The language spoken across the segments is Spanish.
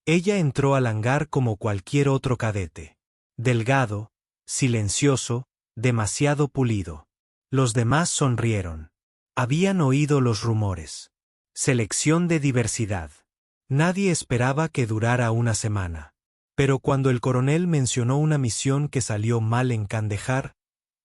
Ella entró al hangar como cualquier otro cadete. Delgado, silencioso, demasiado pulido. Los demás sonrieron. Habían oído los rumores. Selección de diversidad. Nadie esperaba que durara una semana. Pero cuando el coronel mencionó una misión que salió mal en Kandahar,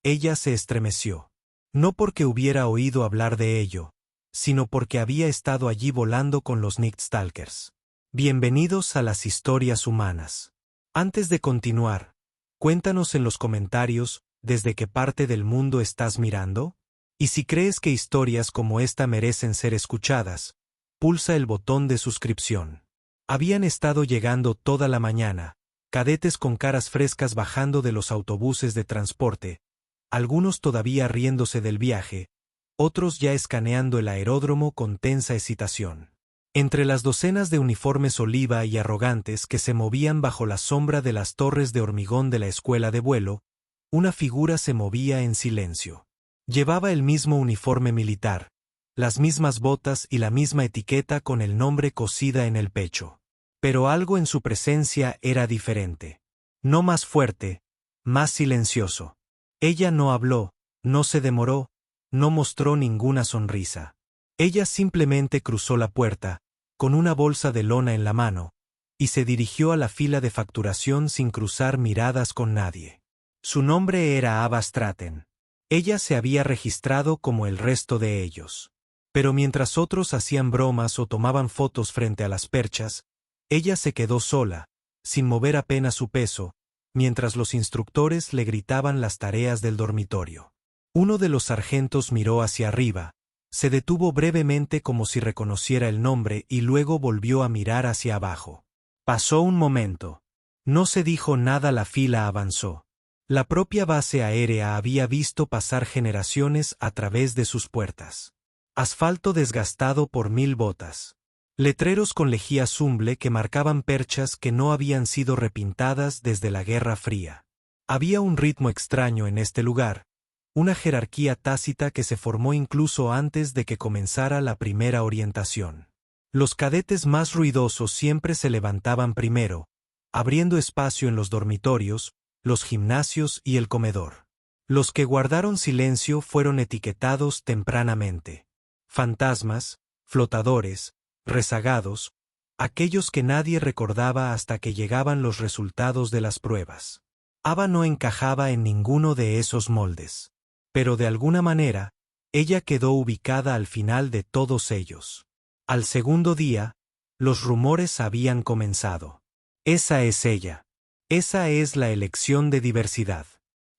ella se estremeció. No porque hubiera oído hablar de ello, sino porque había estado allí volando con los Night Stalkers. Bienvenidos a las historias humanas. Antes de continuar, cuéntanos en los comentarios desde qué parte del mundo estás mirando, y si crees que historias como esta merecen ser escuchadas, pulsa el botón de suscripción. Habían estado llegando toda la mañana, cadetes con caras frescas bajando de los autobuses de transporte, algunos todavía riéndose del viaje, otros ya escaneando el aeródromo con tensa excitación. Entre las docenas de uniformes oliva y arrogantes que se movían bajo la sombra de las torres de hormigón de la escuela de vuelo, una figura se movía en silencio. Llevaba el mismo uniforme militar, las mismas botas y la misma etiqueta con el nombre cosida en el pecho. Pero algo en su presencia era diferente. No más fuerte, más silencioso. Ella no habló, no se demoró, no mostró ninguna sonrisa. Ella simplemente cruzó la puerta, con una bolsa de lona en la mano, y se dirigió a la fila de facturación sin cruzar miradas con nadie. Su nombre era Ava Stratton. Ella se había registrado como el resto de ellos. Pero mientras otros hacían bromas o tomaban fotos frente a las perchas, ella se quedó sola, sin mover apenas su peso, mientras los instructores le gritaban las tareas del dormitorio. Uno de los sargentos miró hacia arriba, se detuvo brevemente como si reconociera el nombre y luego volvió a mirar hacia abajo. Pasó un momento. No se dijo nada, la fila avanzó. La propia base aérea había visto pasar generaciones a través de sus puertas. Asfalto desgastado por 1000 botas. Letreros con lejía azul que marcaban perchas que no habían sido repintadas desde la Guerra Fría. Había un ritmo extraño en este lugar, una jerarquía tácita que se formó incluso antes de que comenzara la primera orientación. Los cadetes más ruidosos siempre se levantaban primero, abriendo espacio en los dormitorios, los gimnasios y el comedor. Los que guardaron silencio fueron etiquetados tempranamente. Fantasmas, flotadores, rezagados, aquellos que nadie recordaba hasta que llegaban los resultados de las pruebas. Ava no encajaba en ninguno de esos moldes. Pero de alguna manera, ella quedó ubicada al final de todos ellos. Al segundo día, los rumores habían comenzado. Esa es ella. Esa es la elección de diversidad.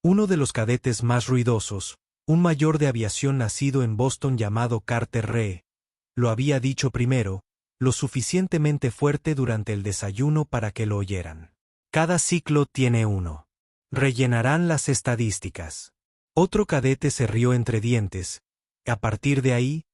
Uno de los cadetes más ruidosos, un mayor de aviación nacido en Boston llamado Carter Ree, lo había dicho primero, lo suficientemente fuerte durante el desayuno para que lo oyeran. Cada ciclo tiene uno. Rellenarán las estadísticas. Otro cadete se rió entre dientes. A partir de ahí,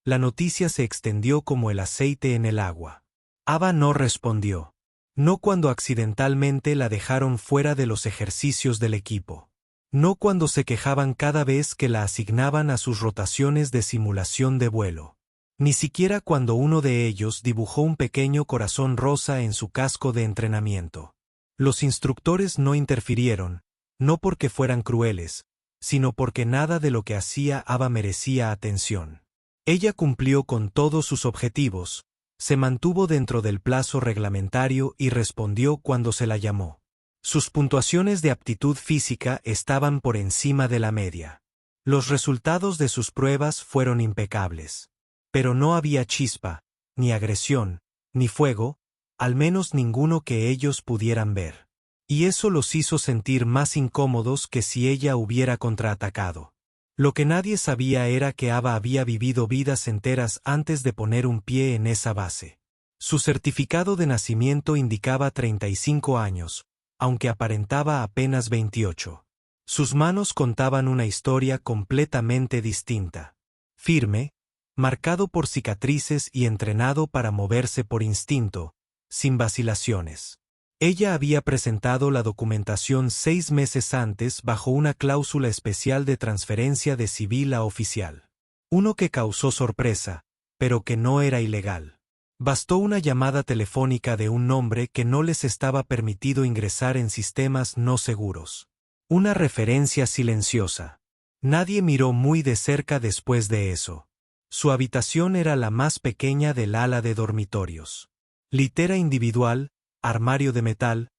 la noticia se extendió como el aceite en el agua. Ava no respondió. No cuando accidentalmente la dejaron fuera de los ejercicios del equipo. No cuando se quejaban cada vez que la asignaban a sus rotaciones de simulación de vuelo. Ni siquiera cuando uno de ellos dibujó un pequeño corazón rosa en su casco de entrenamiento. Los instructores no interfirieron, no porque fueran crueles, sino porque nada de lo que hacía Ava merecía atención. Ella cumplió con todos sus objetivos, se mantuvo dentro del plazo reglamentario y respondió cuando se la llamó. Sus puntuaciones de aptitud física estaban por encima de la media. Los resultados de sus pruebas fueron impecables. Pero no había chispa, ni agresión, ni fuego, al menos ninguno que ellos pudieran ver. Y eso los hizo sentir más incómodos que si ella hubiera contraatacado. Lo que nadie sabía era que Ava había vivido vidas enteras antes de poner un pie en esa base. Su certificado de nacimiento indicaba 35 años, aunque aparentaba apenas 28. Sus manos contaban una historia completamente distinta. Firme, marcado por cicatrices y entrenado para moverse por instinto, sin vacilaciones. Ella había presentado la documentación 6 meses antes bajo una cláusula especial de transferencia de civil a oficial. Uno que causó sorpresa, pero que no era ilegal. Bastó una llamada telefónica de un nombre que no les estaba permitido ingresar en sistemas no seguros. Una referencia silenciosa. Nadie miró muy de cerca después de eso. Su habitación era la más pequeña del ala de dormitorios. Litera individual, armario de metal,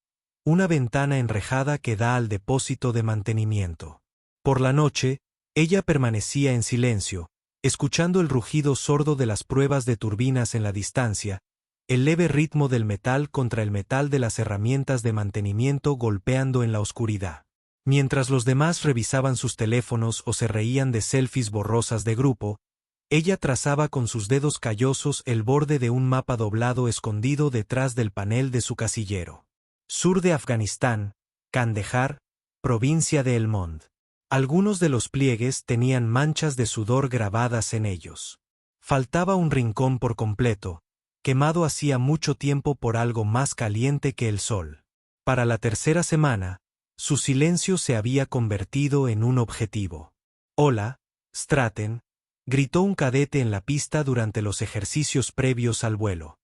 una ventana enrejada que da al depósito de mantenimiento. Por la noche, ella permanecía en silencio, escuchando el rugido sordo de las pruebas de turbinas en la distancia, el leve ritmo del metal contra el metal de las herramientas de mantenimiento golpeando en la oscuridad. Mientras los demás revisaban sus teléfonos o se reían de selfies borrosas de grupo, ella trazaba con sus dedos callosos el borde de un mapa doblado escondido detrás del panel de su casillero. Sur de Afganistán, Kandahar, provincia de Helmond. Algunos de los pliegues tenían manchas de sudor grabadas en ellos. Faltaba un rincón por completo, quemado hacía mucho tiempo por algo más caliente que el sol. Para la tercera semana, su silencio se había convertido en un objetivo. «Hola, Stratton», gritó un cadete en la pista durante los ejercicios previos al vuelo.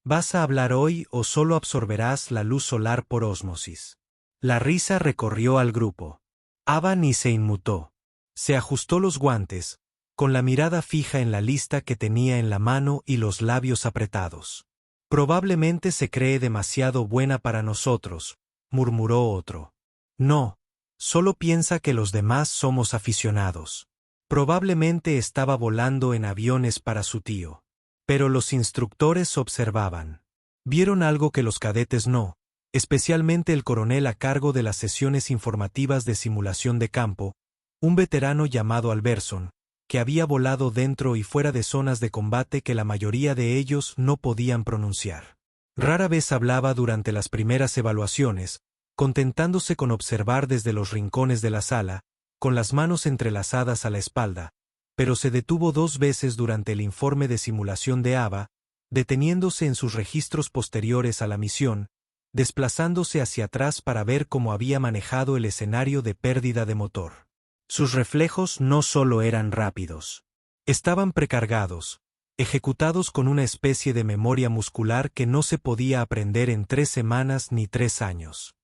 ¿Vas a hablar hoy o solo absorberás la luz solar por ósmosis? La risa recorrió al grupo. Ava ni se inmutó. Se ajustó los guantes, con la mirada fija en la lista que tenía en la mano y los labios apretados. Probablemente se cree demasiado buena para nosotros, murmuró otro. No, solo piensa que los demás somos aficionados. Probablemente estaba volando en aviones para su tío. Pero los instructores observaban. Vieron algo que los cadetes no, especialmente el coronel a cargo de las sesiones informativas de simulación de campo, un veterano llamado Alberson, que había volado dentro y fuera de zonas de combate que la mayoría de ellos no podían pronunciar. Rara vez hablaba durante las primeras evaluaciones, contentándose con observar desde los rincones de la sala, con las manos entrelazadas a la espalda, pero se detuvo 2 veces durante el informe de simulación de Ava, deteniéndose en sus registros posteriores a la misión, desplazándose hacia atrás para ver cómo había manejado el escenario de pérdida de motor. Sus reflejos no solo eran rápidos. Estaban precargados, ejecutados con una especie de memoria muscular que no se podía aprender en 3 semanas ni 3 años.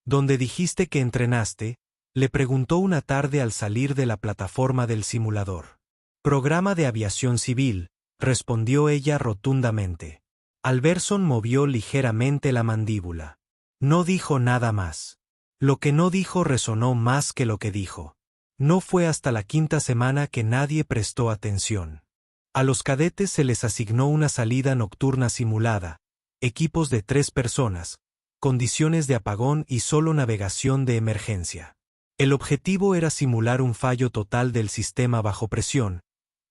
¿Dónde dijiste que entrenaste?, le preguntó una tarde al salir de la plataforma del simulador. Programa de aviación civil, respondió ella rotundamente. Alberson movió ligeramente la mandíbula. No dijo nada más. Lo que no dijo resonó más que lo que dijo. No fue hasta la 5ª semana que nadie prestó atención. A los cadetes se les asignó una salida nocturna simulada, equipos de 3 personas, condiciones de apagón y solo navegación de emergencia. El objetivo era simular un fallo total del sistema bajo presión,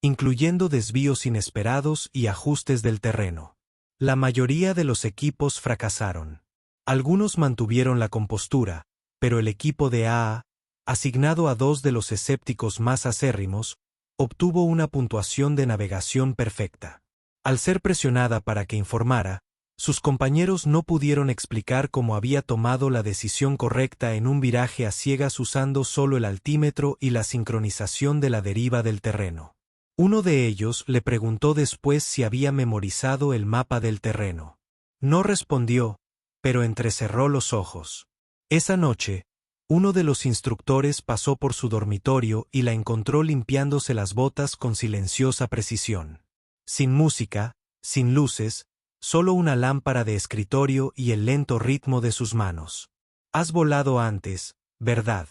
incluyendo desvíos inesperados y ajustes del terreno. La mayoría de los equipos fracasaron. Algunos mantuvieron la compostura, pero el equipo de AA, asignado a 2 de los escépticos más acérrimos, obtuvo una puntuación de navegación perfecta. Al ser presionada para que informara, sus compañeros no pudieron explicar cómo había tomado la decisión correcta en un viraje a ciegas usando solo el altímetro y la sincronización de la deriva del terreno. Uno de ellos le preguntó después si había memorizado el mapa del terreno. No respondió, pero entrecerró los ojos. Esa noche, uno de los instructores pasó por su dormitorio y la encontró limpiándose las botas con silenciosa precisión. Sin música, sin luces, solo una lámpara de escritorio y el lento ritmo de sus manos. «¿Has volado antes, verdad?»,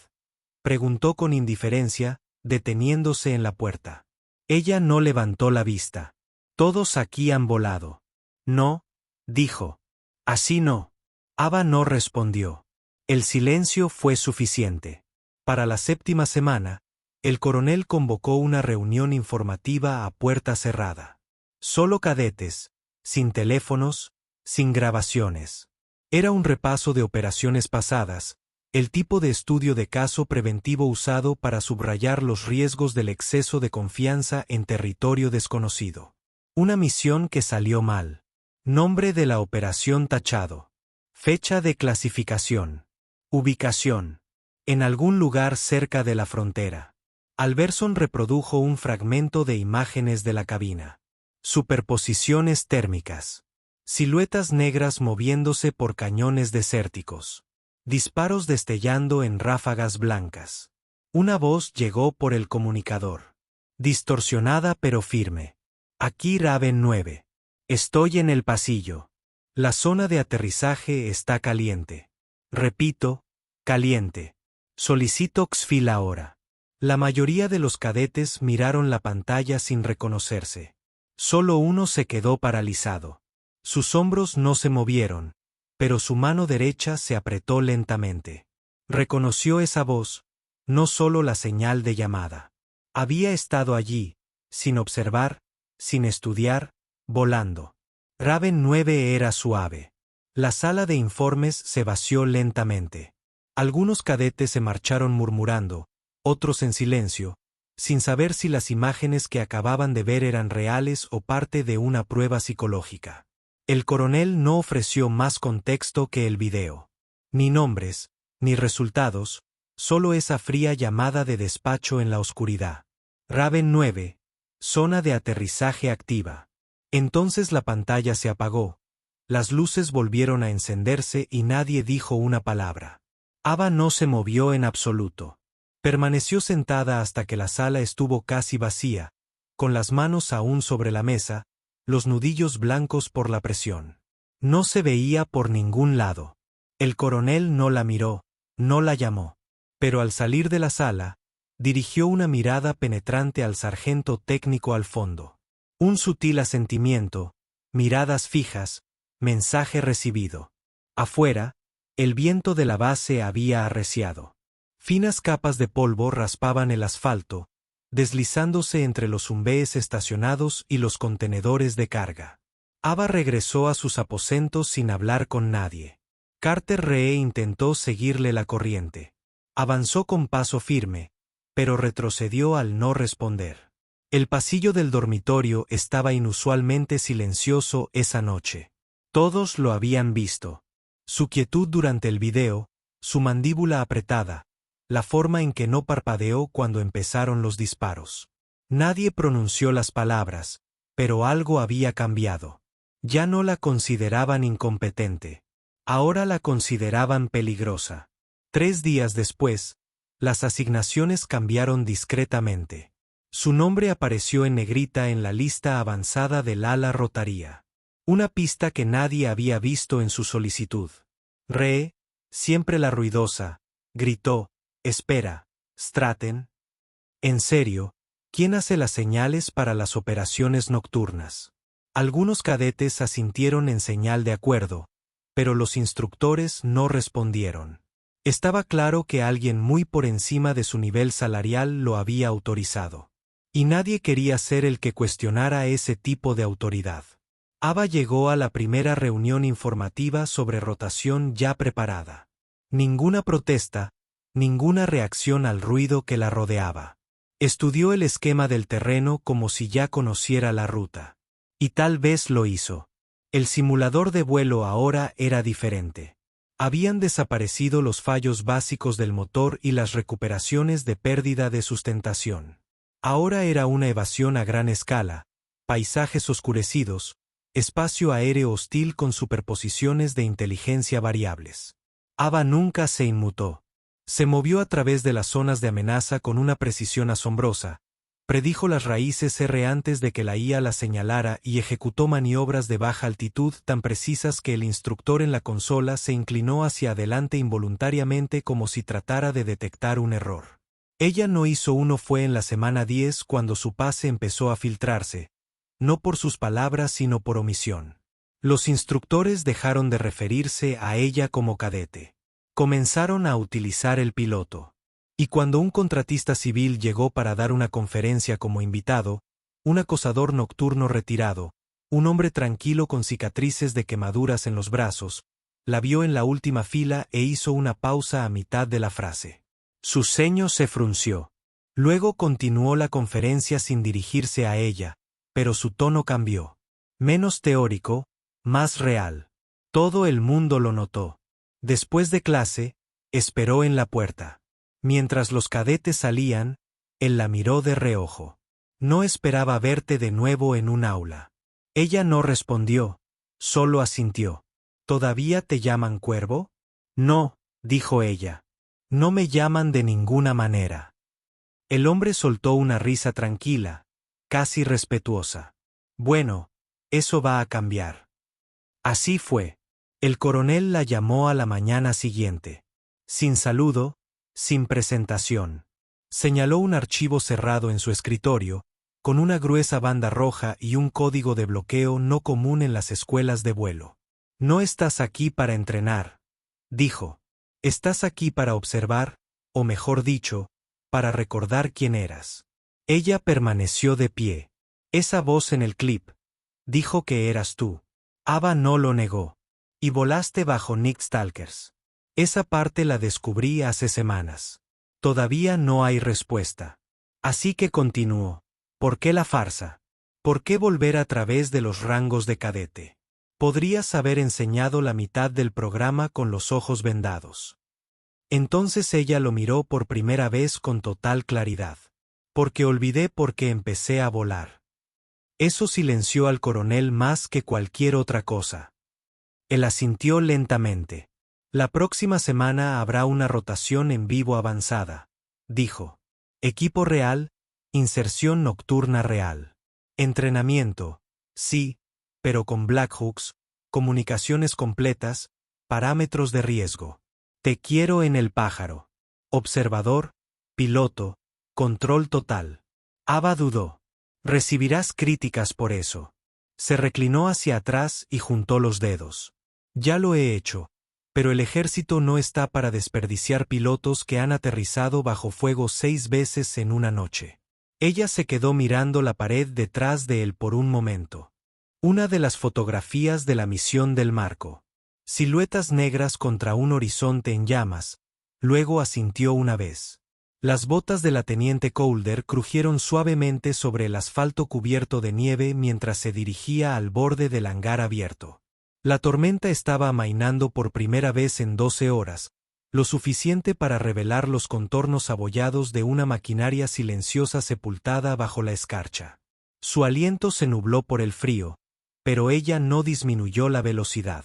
preguntó con indiferencia, deteniéndose en la puerta. Ella no levantó la vista. «Todos aquí han volado». «No», dijo. «Así no». Ava no respondió. El silencio fue suficiente. Para la 7ª semana, el coronel convocó una reunión informativa a puerta cerrada. Solo cadetes, sin teléfonos, sin grabaciones. Era un repaso de operaciones pasadas, el tipo de estudio de caso preventivo usado para subrayar los riesgos del exceso de confianza en territorio desconocido. Una misión que salió mal. Nombre de la operación tachado. Fecha de clasificación. Ubicación. En algún lugar cerca de la frontera. Alberson reprodujo un fragmento de imágenes de la cabina. Superposiciones térmicas. Siluetas negras moviéndose por cañones desérticos. Disparos destellando en ráfagas blancas. Una voz llegó por el comunicador. Distorsionada pero firme. Aquí Raven 9. Estoy en el pasillo. La zona de aterrizaje está caliente. Repito, caliente. Solicito exfil ahora. La mayoría de los cadetes miraron la pantalla sin reconocerse. Solo uno se quedó paralizado. Sus hombros no se movieron, pero su mano derecha se apretó lentamente. Reconoció esa voz, no solo la señal de llamada. Había estado allí, sin observar, sin estudiar, volando. Raven 9 era suave. La sala de informes se vació lentamente. Algunos cadetes se marcharon murmurando, otros en silencio, sin saber si las imágenes que acababan de ver eran reales o parte de una prueba psicológica. El coronel no ofreció más contexto que el video. Ni nombres, ni resultados, solo esa fría llamada de despacho en la oscuridad. Raven 9. Zona de aterrizaje activa. Entonces la pantalla se apagó, las luces volvieron a encenderse y nadie dijo una palabra. Ava no se movió en absoluto. Permaneció sentada hasta que la sala estuvo casi vacía, con las manos aún sobre la mesa, los nudillos blancos por la presión. No se veía por ningún lado. El coronel no la miró, no la llamó. Pero al salir de la sala, dirigió una mirada penetrante al sargento técnico al fondo. Un sutil asentimiento, miradas fijas, mensaje recibido. Afuera, el viento de la base había arreciado. Finas capas de polvo raspaban el asfalto, deslizándose entre los zumbées estacionados y los contenedores de carga. Ava regresó a sus aposentos sin hablar con nadie. Carter Ree intentó seguirle la corriente. Avanzó con paso firme, pero retrocedió al no responder. El pasillo del dormitorio estaba inusualmente silencioso esa noche. Todos lo habían visto. Su quietud durante el video, su mandíbula apretada, la forma en que no parpadeó cuando empezaron los disparos. Nadie pronunció las palabras, pero algo había cambiado. Ya no la consideraban incompetente. Ahora la consideraban peligrosa. 3 días después, las asignaciones cambiaron discretamente. Su nombre apareció en negrita en la lista avanzada del ala rotaría. Una pista que nadie había visto en su solicitud. Ree, siempre la ruidosa, gritó: «Espera, Stratton». En serio, ¿quién hace las señales para las operaciones nocturnas? Algunos cadetes asintieron en señal de acuerdo, pero los instructores no respondieron. Estaba claro que alguien muy por encima de su nivel salarial lo había autorizado. Y nadie quería ser el que cuestionara ese tipo de autoridad. Ava llegó a la primera reunión informativa sobre rotación ya preparada. Ninguna protesta, ninguna reacción al ruido que la rodeaba. Estudió el esquema del terreno como si ya conociera la ruta. Y tal vez lo hizo. El simulador de vuelo ahora era diferente. Habían desaparecido los fallos básicos del motor y las recuperaciones de pérdida de sustentación. Ahora era una evasión a gran escala, paisajes oscurecidos, espacio aéreo hostil con superposiciones de inteligencia variables. Ava nunca se inmutó. Se movió a través de las zonas de amenaza con una precisión asombrosa, predijo las raíces R antes de que la IA la señalara y ejecutó maniobras de baja altitud tan precisas que el instructor en la consola se inclinó hacia adelante involuntariamente como si tratara de detectar un error. Ella no hizo uno. Fue en la semana 10 cuando su pase empezó a filtrarse, no por sus palabras sino por omisión. Los instructores dejaron de referirse a ella como cadete. Comenzaron a utilizar el piloto. Y cuando un contratista civil llegó para dar una conferencia como invitado, un acosador nocturno retirado, un hombre tranquilo con cicatrices de quemaduras en los brazos, la vio en la última fila e hizo una pausa a mitad de la frase. Su ceño se frunció. Luego continuó la conferencia sin dirigirse a ella, pero su tono cambió. Menos teórico, más real. Todo el mundo lo notó. Después de clase, esperó en la puerta. Mientras los cadetes salían, él la miró de reojo. No esperaba verte de nuevo en un aula. Ella no respondió, solo asintió. ¿Todavía te llaman Cuervo? No, dijo ella. No me llaman de ninguna manera. El hombre soltó una risa tranquila, casi respetuosa. Bueno, eso va a cambiar. Así fue. El coronel la llamó a la mañana siguiente. Sin saludo, sin presentación. Señaló un archivo cerrado en su escritorio, con una gruesa banda roja y un código de bloqueo no común en las escuelas de vuelo. No estás aquí para entrenar, dijo. Estás aquí para observar, o mejor dicho, para recordar quién eras. Ella permaneció de pie. Esa voz en el clip dijo que eras tú. Ava no lo negó. Y volaste bajo Nick Stalkers. Esa parte la descubrí hace semanas. Todavía no hay respuesta. Así que continuó. ¿Por qué la farsa? ¿Por qué volver a través de los rangos de cadete? Podrías haber enseñado la mitad del programa con los ojos vendados. Entonces ella lo miró por primera vez con total claridad. Porque olvidé por qué empecé a volar. Eso silenció al coronel más que cualquier otra cosa. Él asintió lentamente. La próxima semana habrá una rotación en vivo avanzada, dijo. Equipo real, inserción nocturna real. Entrenamiento, sí, pero con Blackhawks, comunicaciones completas, parámetros de riesgo. Te quiero en el pájaro. Observador, piloto, control total. Ava dudó. Recibirás críticas por eso. Se reclinó hacia atrás y juntó los dedos. Ya lo he hecho, pero el ejército no está para desperdiciar pilotos que han aterrizado bajo fuego 6 veces en una noche. Ella se quedó mirando la pared detrás de él por un momento. Una de las fotografías de la misión del marco. Siluetas negras contra un horizonte en llamas, luego asintió una vez. Las botas de la teniente Calder crujieron suavemente sobre el asfalto cubierto de nieve mientras se dirigía al borde del hangar abierto. La tormenta estaba amainando por primera vez en 12 horas, lo suficiente para revelar los contornos abollados de una maquinaria silenciosa sepultada bajo la escarcha. Su aliento se nubló por el frío, pero ella no disminuyó la velocidad.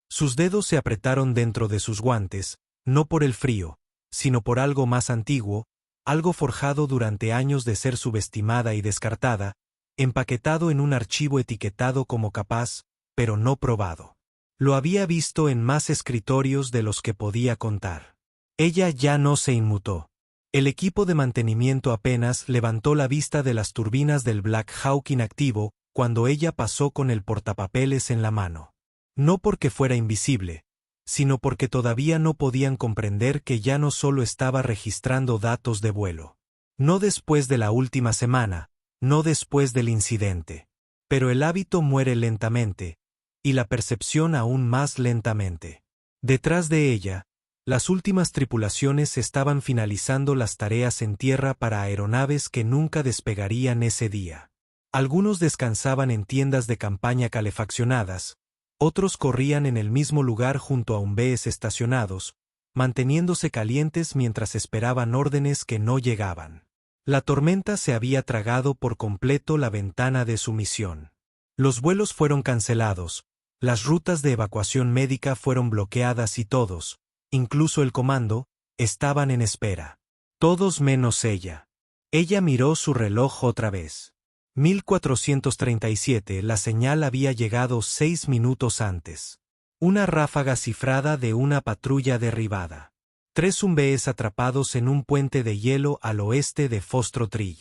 Sus dedos se apretaron dentro de sus guantes, no por el frío, sino por algo más antiguo, algo forjado durante años de ser subestimada y descartada, empaquetado en un archivo etiquetado como capaz, pero no probado. Lo había visto en más escritorios de los que podía contar. Ella ya no se inmutó. El equipo de mantenimiento apenas levantó la vista de las turbinas del Black Hawk inactivo cuando ella pasó con el portapapeles en la mano. No porque fuera invisible, sino porque todavía no podían comprender que ya no solo estaba registrando datos de vuelo. No después de la última semana, no después del incidente. Pero el hábito muere lentamente, y la percepción aún más lentamente. Detrás de ella, las últimas tripulaciones estaban finalizando las tareas en tierra para aeronaves que nunca despegarían ese día. Algunos descansaban en tiendas de campaña calefaccionadas, otros corrían en el mismo lugar junto a UMBs estacionados, manteniéndose calientes mientras esperaban órdenes que no llegaban. La tormenta se había tragado por completo la ventana de su misión. Los vuelos fueron cancelados, las rutas de evacuación médica fueron bloqueadas y todos, incluso el comando, estaban en espera. Todos menos ella. Ella miró su reloj otra vez. 1437, la señal había llegado 6 minutos antes. Una ráfaga cifrada de una patrulla derribada. 3 UMBs atrapados en un puente de hielo al oeste de Foster Tree.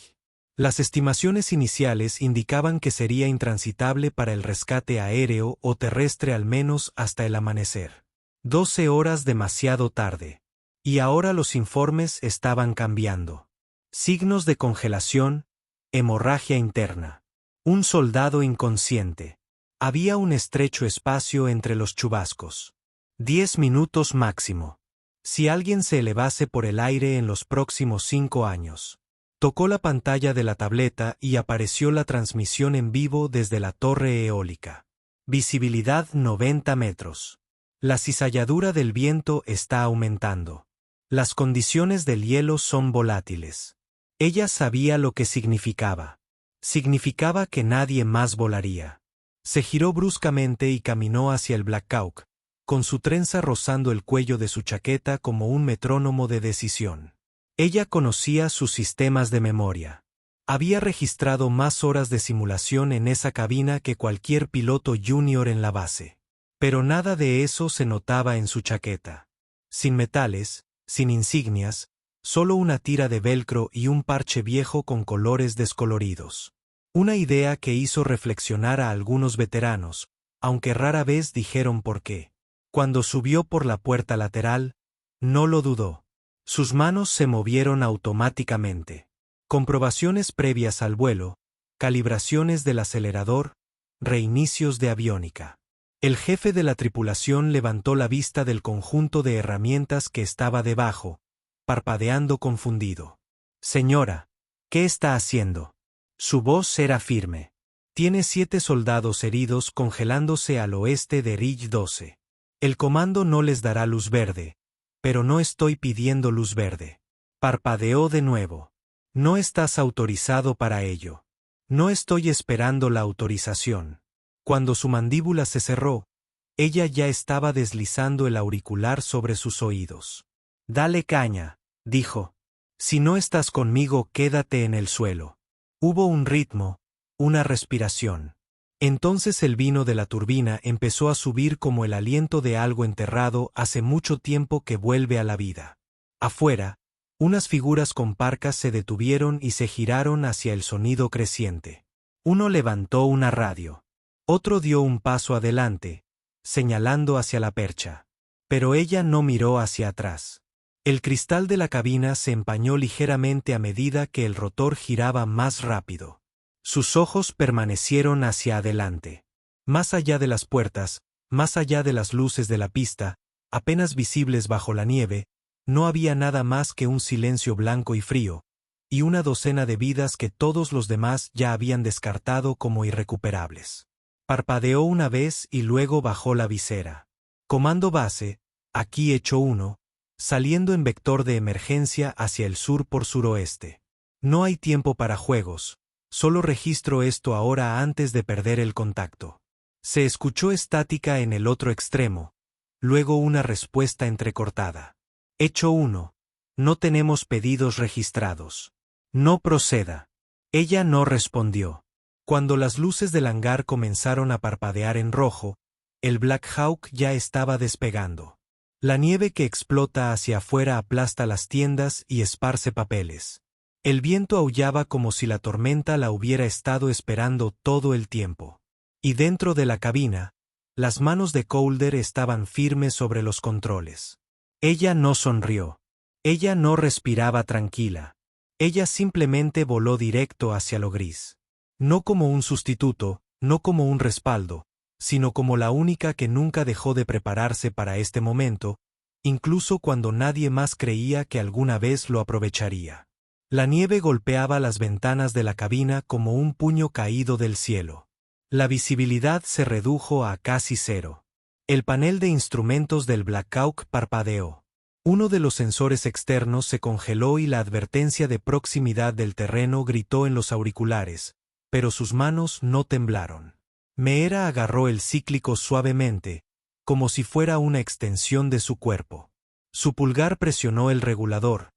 Las estimaciones iniciales indicaban que sería intransitable para el rescate aéreo o terrestre al menos hasta el amanecer. 12 horas demasiado tarde. Y ahora los informes estaban cambiando. Signos de congelación, hemorragia interna. Un soldado inconsciente. Había un estrecho espacio entre los chubascos. 10 minutos máximo. Si alguien se elevase por el aire en los próximos 5 años. Tocó la pantalla de la tableta y apareció la transmisión en vivo desde la torre eólica. Visibilidad 90 metros. La cizalladura del viento está aumentando. Las condiciones del hielo son volátiles. Ella sabía lo que significaba. Significaba que nadie más volaría. Se giró bruscamente y caminó hacia el Black Hawk, con su trenza rozando el cuello de su chaqueta como un metrónomo de decisión. Ella conocía sus sistemas de memoria. Había registrado más horas de simulación en esa cabina que cualquier piloto junior en la base. Pero nada de eso se notaba en su chaqueta. Sin metales, sin insignias, solo una tira de velcro y un parche viejo con colores descoloridos. Una idea que hizo reflexionar a algunos veteranos, aunque rara vez dijeron por qué. Cuando subió por la puerta lateral, no lo dudó. Sus manos se movieron automáticamente. Comprobaciones previas al vuelo, calibraciones del acelerador, reinicios de aviónica. El jefe de la tripulación levantó la vista del conjunto de herramientas que estaba debajo, parpadeando confundido. «Señora, ¿qué está haciendo?» Su voz era firme. «Tiene 7 soldados heridos congelándose al oeste de Ridge 12. El comando no les dará luz verde, pero no estoy pidiendo luz verde». Parpadeó de nuevo. «No estás autorizado para ello. No estoy esperando la autorización». Cuando su mandíbula se cerró, ella ya estaba deslizando el auricular sobre sus oídos. «Dale caña», dijo. «Si no estás conmigo, quédate en el suelo». Hubo un ritmo, una respiración. Entonces el vino de la turbina empezó a subir como el aliento de algo enterrado hace mucho tiempo que vuelve a la vida. Afuera, unas figuras con parcas se detuvieron y se giraron hacia el sonido creciente. Uno levantó una radio. Otro dio un paso adelante, señalando hacia la percha. Pero ella no miró hacia atrás. El cristal de la cabina se empañó ligeramente a medida que el rotor giraba más rápido. Sus ojos permanecieron hacia adelante. Más allá de las puertas, más allá de las luces de la pista, apenas visibles bajo la nieve, no había nada más que un silencio blanco y frío, y una docena de vidas que todos los demás ya habían descartado como irrecuperables. Parpadeó una vez y luego bajó la visera. «Comando base, aquí hecho 1, saliendo en vector de emergencia hacia el sur por suroeste. No hay tiempo para juegos, solo registro esto ahora antes de perder el contacto». Se escuchó estática en el otro extremo, luego una respuesta entrecortada. «Hecho 1, no tenemos pedidos registrados. No proceda». Ella no respondió. Cuando las luces del hangar comenzaron a parpadear en rojo, el Black Hawk ya estaba despegando. La nieve que explota hacia afuera aplasta las tiendas y esparce papeles. El viento aullaba como si la tormenta la hubiera estado esperando todo el tiempo. Y dentro de la cabina, las manos de Calder estaban firmes sobre los controles. Ella no sonrió. Ella no respiraba tranquila. Ella simplemente voló directo hacia lo gris. No como un sustituto, no como un respaldo, sino como la única que nunca dejó de prepararse para este momento, incluso cuando nadie más creía que alguna vez lo aprovecharía. La nieve golpeaba las ventanas de la cabina como un puño caído del cielo. La visibilidad se redujo a casi cero. El panel de instrumentos del Black Hawk parpadeó. Uno de los sensores externos se congeló y la advertencia de proximidad del terreno gritó en los auriculares, pero sus manos no temblaron. Meera agarró el cíclico suavemente, como si fuera una extensión de su cuerpo. Su pulgar presionó el regulador,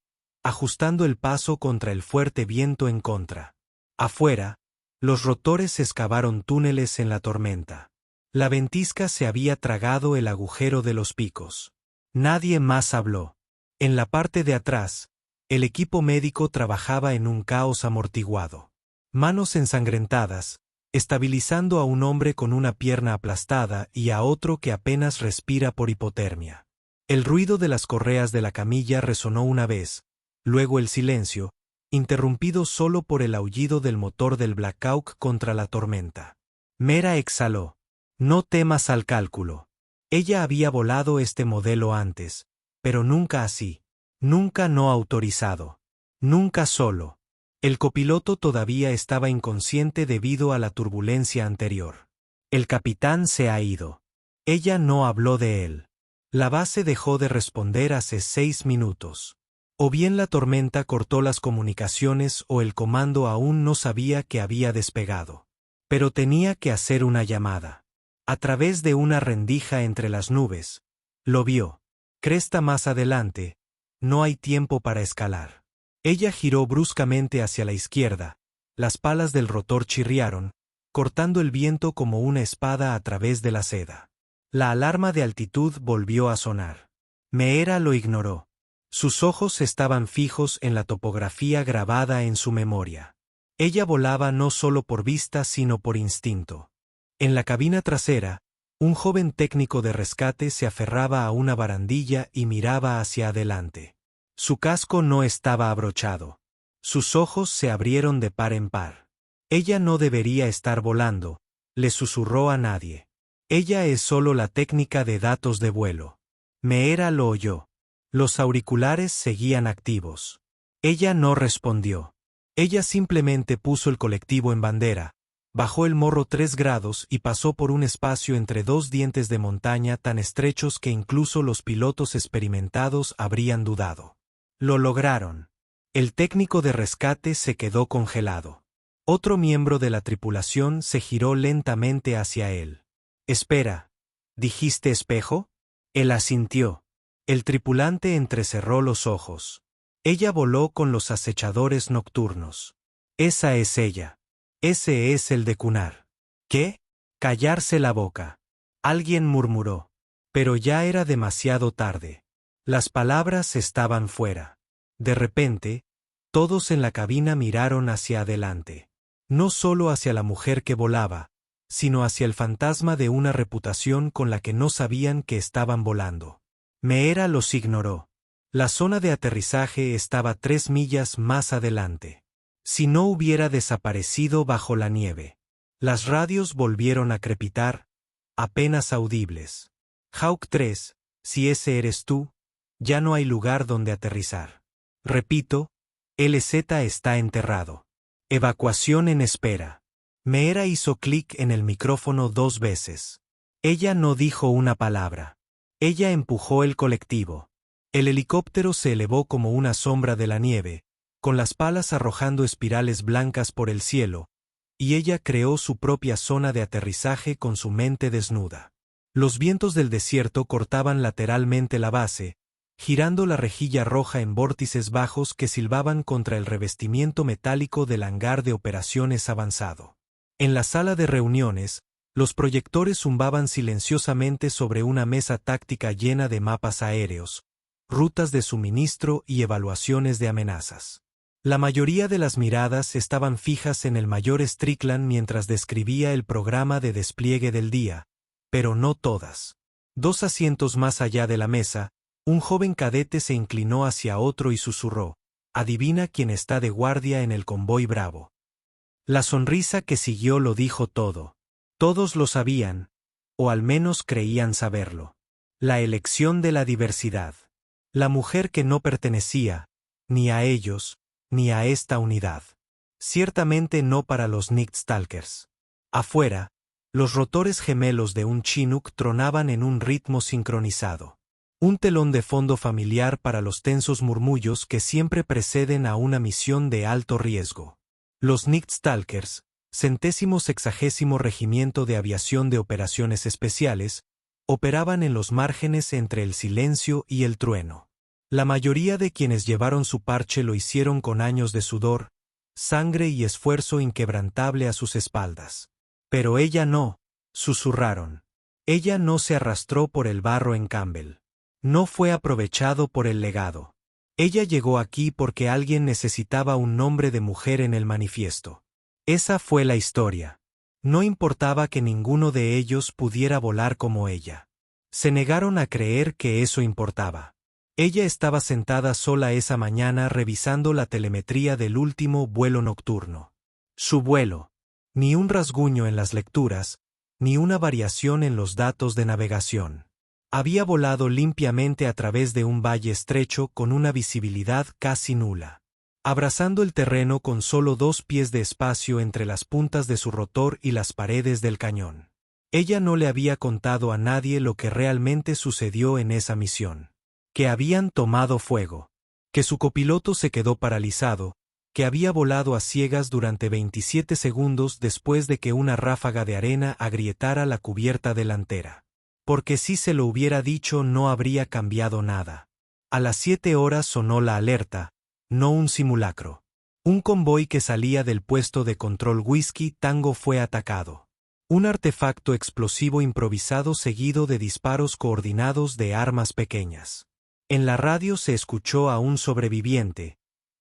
ajustando el paso contra el fuerte viento en contra. Afuera, los rotores excavaron túneles en la tormenta. La ventisca se había tragado el agujero de los picos. Nadie más habló. En la parte de atrás, el equipo médico trabajaba en un caos amortiguado. Manos ensangrentadas, estabilizando a un hombre con una pierna aplastada y a otro que apenas respira por hipotermia. El ruido de las correas de la camilla resonó una vez, luego el silencio, interrumpido solo por el aullido del motor del Black Hawk contra la tormenta. Meera exhaló. «No temas al cálculo». Ella había volado este modelo antes, pero nunca así. Nunca no autorizado. Nunca solo. El copiloto todavía estaba inconsciente debido a la turbulencia anterior. El capitán se ha ido. Ella no habló de él. La base dejó de responder hace 6 minutos. O bien la tormenta cortó las comunicaciones o el comando aún no sabía que había despegado. Pero tenía que hacer una llamada. A través de una rendija entre las nubes. Lo vio. Cresta más adelante. No hay tiempo para escalar. Ella giró bruscamente hacia la izquierda. Las palas del rotor chirriaron, cortando el viento como una espada a través de la seda. La alarma de altitud volvió a sonar. Meera lo ignoró. Sus ojos estaban fijos en la topografía grabada en su memoria. Ella volaba no solo por vista sino por instinto. En la cabina trasera, un joven técnico de rescate se aferraba a una barandilla y miraba hacia adelante. Su casco no estaba abrochado. Sus ojos se abrieron de par en par. Ella no debería estar volando, le susurró a nadie. Ella es solo la técnica de datos de vuelo. Meera lo oyó. Los auriculares seguían activos. Ella no respondió. Ella simplemente puso el colectivo en bandera, bajó el morro 3 grados y pasó por un espacio entre dos dientes de montaña tan estrechos que incluso los pilotos experimentados habrían dudado. Lo lograron. El técnico de rescate se quedó congelado. Otro miembro de la tripulación se giró lentamente hacia él. «Espera, ¿dijiste espejo?» Él asintió. El tripulante entrecerró los ojos. Ella voló con los acechadores nocturnos. Esa es ella. Ese es el de Cunard. ¿Qué? Callarse la boca. Alguien murmuró. Pero ya era demasiado tarde. Las palabras estaban fuera. De repente, todos en la cabina miraron hacia adelante. No solo hacia la mujer que volaba, sino hacia el fantasma de una reputación con la que no sabían que estaban volando. Meera los ignoró. La zona de aterrizaje estaba 3 millas más adelante. Si no hubiera desaparecido bajo la nieve. Las radios volvieron a crepitar, apenas audibles. Hawk 3, si ese eres tú, ya no hay lugar donde aterrizar. Repito, LZ está enterrado. Evacuación en espera. Meera hizo clic en el micrófono 2 veces. Ella no dijo una palabra. Ella empujó el colectivo. El helicóptero se elevó como una sombra de la nieve, con las palas arrojando espirales blancas por el cielo, y ella creó su propia zona de aterrizaje con su mente desnuda. Los vientos del desierto cortaban lateralmente la base, girando la rejilla roja en vórtices bajos que silbaban contra el revestimiento metálico del hangar de operaciones avanzado. En la sala de reuniones, los proyectores zumbaban silenciosamente sobre una mesa táctica llena de mapas aéreos, rutas de suministro y evaluaciones de amenazas. La mayoría de las miradas estaban fijas en el mayor Strickland mientras describía el programa de despliegue del día, pero no todas. 2 asientos más allá de la mesa, un joven cadete se inclinó hacia otro y susurró: «Adivina quién está de guardia en el convoy Bravo». La sonrisa que siguió lo dijo todo. Todos lo sabían, o al menos creían saberlo. La elección de la diversidad. La mujer que no pertenecía, ni a ellos, ni a esta unidad. Ciertamente no para los Nichtstalkers. Afuera, los rotores gemelos de un Chinook tronaban en un ritmo sincronizado. Un telón de fondo familiar para los tensos murmullos que siempre preceden a una misión de alto riesgo. Los Nichtstalkers, 160º Regimiento de Aviación de Operaciones Especiales, operaban en los márgenes entre el silencio y el trueno. La mayoría de quienes llevaron su parche lo hicieron con años de sudor, sangre y esfuerzo inquebrantable a sus espaldas. Pero ella no, susurraron. Ella no se arrastró por el barro en Campbell. No fue aprovechado por el legado. Ella llegó aquí porque alguien necesitaba un nombre de mujer en el manifiesto. Esa fue la historia. No importaba que ninguno de ellos pudiera volar como ella. Se negaron a creer que eso importaba. Ella estaba sentada sola esa mañana revisando la telemetría del último vuelo nocturno. Su vuelo. Ni un rasguño en las lecturas, ni una variación en los datos de navegación. Había volado limpiamente a través de un valle estrecho con una visibilidad casi nula. Abrazando el terreno con solo 2 pies de espacio entre las puntas de su rotor y las paredes del cañón. Ella no le había contado a nadie lo que realmente sucedió en esa misión. Que habían tomado fuego. Que su copiloto se quedó paralizado, que había volado a ciegas durante 27 segundos después de que una ráfaga de arena agrietara la cubierta delantera. Porque si se lo hubiera dicho no habría cambiado nada. A las 7 horas sonó la alerta, no un simulacro. Un convoy que salía del puesto de control Whisky Tango fue atacado. Un artefacto explosivo improvisado seguido de disparos coordinados de armas pequeñas. En la radio se escuchó a un sobreviviente,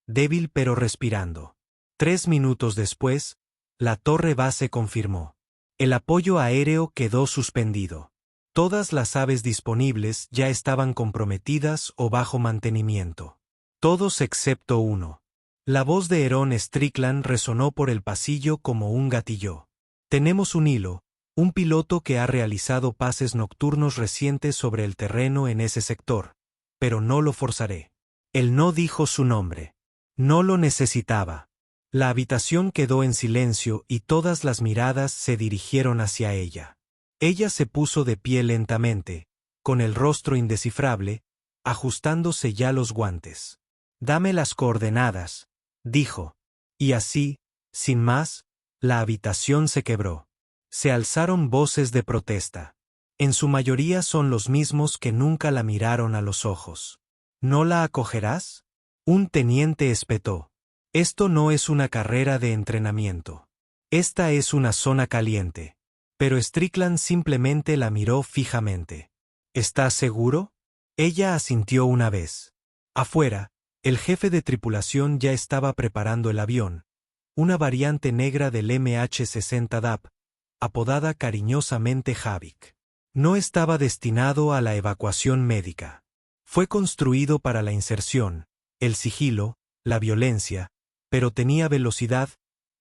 débil pero respirando. 3 minutos después, la torre base confirmó. El apoyo aéreo quedó suspendido. Todas las aves disponibles ya estaban comprometidas o bajo mantenimiento. Todos excepto uno. La voz de Aaron Strickland resonó por el pasillo como un gatillo. Tenemos un hilo, un piloto que ha realizado pases nocturnos recientes sobre el terreno en ese sector, pero no lo forzaré. Él no dijo su nombre. No lo necesitaba. La habitación quedó en silencio y todas las miradas se dirigieron hacia ella. Ella se puso de pie lentamente, con el rostro indescifrable, ajustándose ya los guantes. «Dame las coordenadas», dijo. Y así, sin más, la habitación se quebró. Se alzaron voces de protesta. En su mayoría son los mismos que nunca la miraron a los ojos. «¿No la acogerás?», un teniente espetó. «Esto no es una carrera de entrenamiento. Esta es una zona caliente». Pero Strickland simplemente la miró fijamente. «¿Estás seguro?». Ella asintió una vez. Afuera, el jefe de tripulación ya estaba preparando el avión, una variante negra del MH-60 DAP, apodada cariñosamente Havik. No estaba destinado a la evacuación médica. Fue construido para la inserción, el sigilo, la violencia, pero tenía velocidad,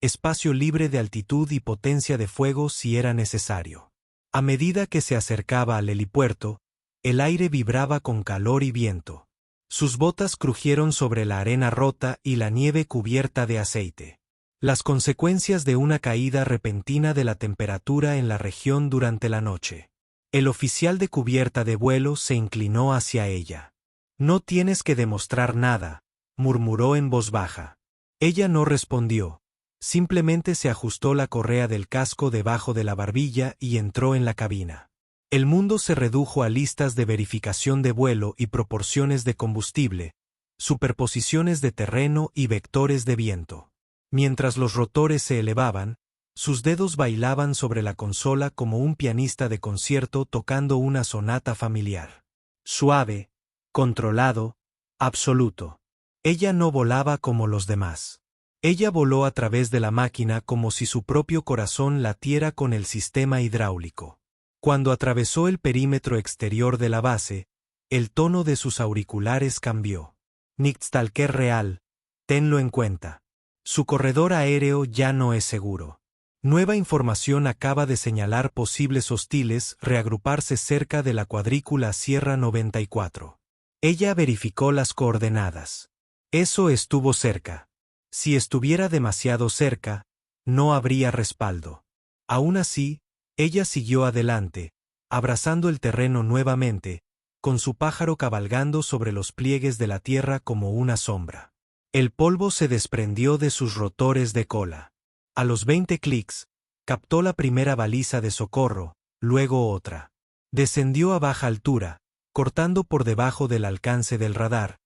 espacio libre de altitud y potencia de fuego si era necesario. A medida que se acercaba al helipuerto, el aire vibraba con calor y viento. Sus botas crujieron sobre la arena rota y la nieve cubierta de aceite. Las consecuencias de una caída repentina de la temperatura en la región durante la noche. El oficial de cubierta de vuelo se inclinó hacia ella. «No tienes que demostrar nada», murmuró en voz baja. Ella no respondió. Simplemente se ajustó la correa del casco debajo de la barbilla y entró en la cabina. El mundo se redujo a listas de verificación de vuelo y proporciones de combustible, superposiciones de terreno y vectores de viento. Mientras los rotores se elevaban, sus dedos bailaban sobre la consola como un pianista de concierto tocando una sonata familiar. Suave, controlado, absoluto. Ella no volaba como los demás. Ella voló a través de la máquina como si su propio corazón latiera con el sistema hidráulico. Cuando atravesó el perímetro exterior de la base, el tono de sus auriculares cambió. «Nick Stalker real, tenlo en cuenta. Su corredor aéreo ya no es seguro. Nueva información acaba de señalar posibles hostiles reagruparse cerca de la cuadrícula Sierra 94. Ella verificó las coordenadas. Eso estuvo cerca. Si estuviera demasiado cerca, no habría respaldo. Aún así, ella siguió adelante, abrazando el terreno nuevamente, con su pájaro cabalgando sobre los pliegues de la tierra como una sombra. El polvo se desprendió de sus rotores de cola. A los 20 clics, captó la primera baliza de socorro, luego otra. Descendió a baja altura, cortando por debajo del alcance del radar,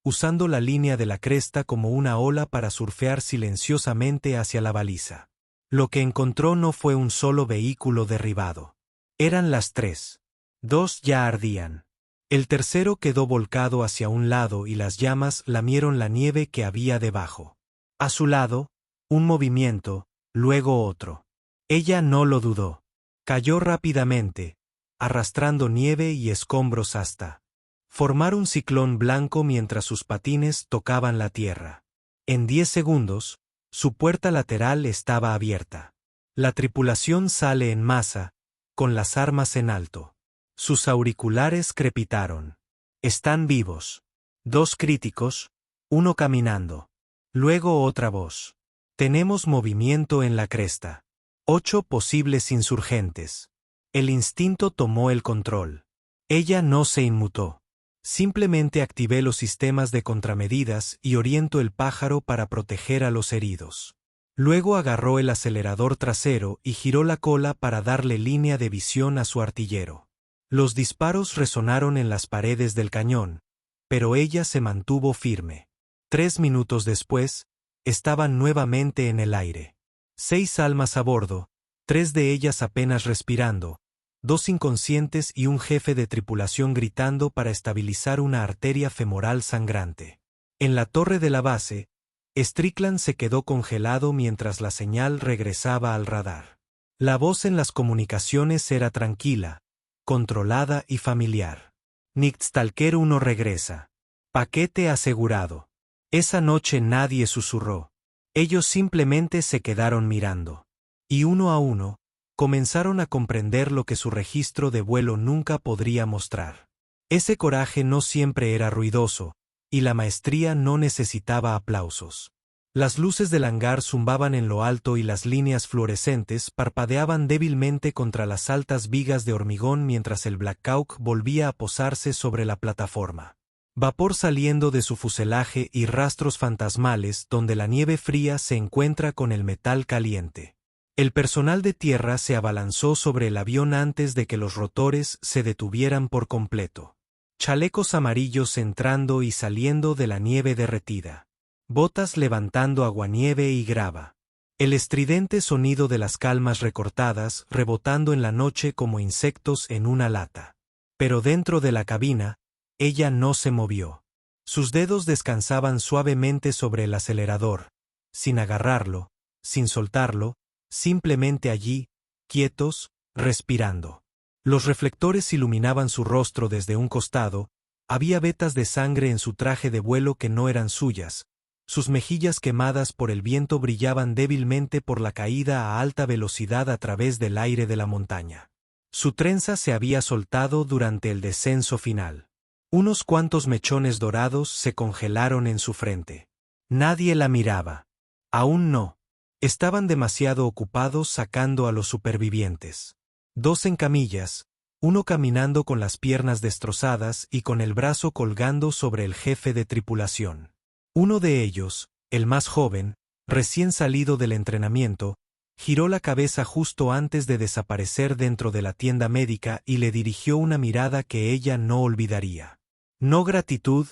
usando la línea de la cresta como una ola para surfear silenciosamente hacia la baliza. Lo que encontró no fue un solo vehículo derribado. Eran las 3. 2 ya ardían. El tercero quedó volcado hacia un lado y las llamas lamieron la nieve que había debajo. A su lado, un movimiento, luego otro. Ella no lo dudó. Cayó rápidamente, arrastrando nieve y escombros hasta formar un ciclón blanco mientras sus patines tocaban la tierra. En 10 segundos, su puerta lateral estaba abierta. La tripulación sale en masa, con las armas en alto. Sus auriculares crepitaron. «Están vivos. 2 críticos, 1 caminando». Luego otra voz. «Tenemos movimiento en la cresta. 8 posibles insurgentes». El instinto tomó el control. Ella no se inmutó. Simplemente activé los sistemas de contramedidas y oriento el pájaro para proteger a los heridos. Luego agarró el acelerador trasero y giró la cola para darle línea de visión a su artillero. Los disparos resonaron en las paredes del cañón, pero ella se mantuvo firme. 3 minutos después, estaban nuevamente en el aire. 6 almas a bordo, 3 de ellas apenas respirando, 2 inconscientes y un jefe de tripulación gritando para estabilizar una arteria femoral sangrante. En la torre de la base, Strickland se quedó congelado mientras la señal regresaba al radar. La voz en las comunicaciones era tranquila, controlada y familiar. Nixtalker 1 regresa. Paquete asegurado. Esa noche nadie susurró. Ellos simplemente se quedaron mirando. Y uno a uno, comenzaron a comprender lo que su registro de vuelo nunca podría mostrar. Ese coraje no siempre era ruidoso, y la maestría no necesitaba aplausos. Las luces del hangar zumbaban en lo alto y las líneas fluorescentes parpadeaban débilmente contra las altas vigas de hormigón mientras el Black Hawk volvía a posarse sobre la plataforma. Vapor saliendo de su fuselaje y rastros fantasmales donde la nieve fría se encuentra con el metal caliente. El personal de tierra se abalanzó sobre el avión antes de que los rotores se detuvieran por completo. Chalecos amarillos entrando y saliendo de la nieve derretida. Botas levantando aguanieve y grava. El estridente sonido de las calmas recortadas rebotando en la noche como insectos en una lata. Pero dentro de la cabina, ella no se movió. Sus dedos descansaban suavemente sobre el acelerador, sin agarrarlo, sin soltarlo, simplemente allí, quietos, respirando. Los reflectores iluminaban su rostro desde un costado, había vetas de sangre en su traje de vuelo que no eran suyas, sus mejillas quemadas por el viento brillaban débilmente por la caída a alta velocidad a través del aire de la montaña. Su trenza se había soltado durante el descenso final. Unos cuantos mechones dorados se congelaron en su frente. Nadie la miraba. Aún no. Estaban demasiado ocupados sacando a los supervivientes. 2 en camillas, uno caminando con las piernas destrozadas y con el brazo colgando sobre el jefe de tripulación. Uno de ellos, el más joven, recién salido del entrenamiento, giró la cabeza justo antes de desaparecer dentro de la tienda médica y le dirigió una mirada que ella no olvidaría. No gratitud,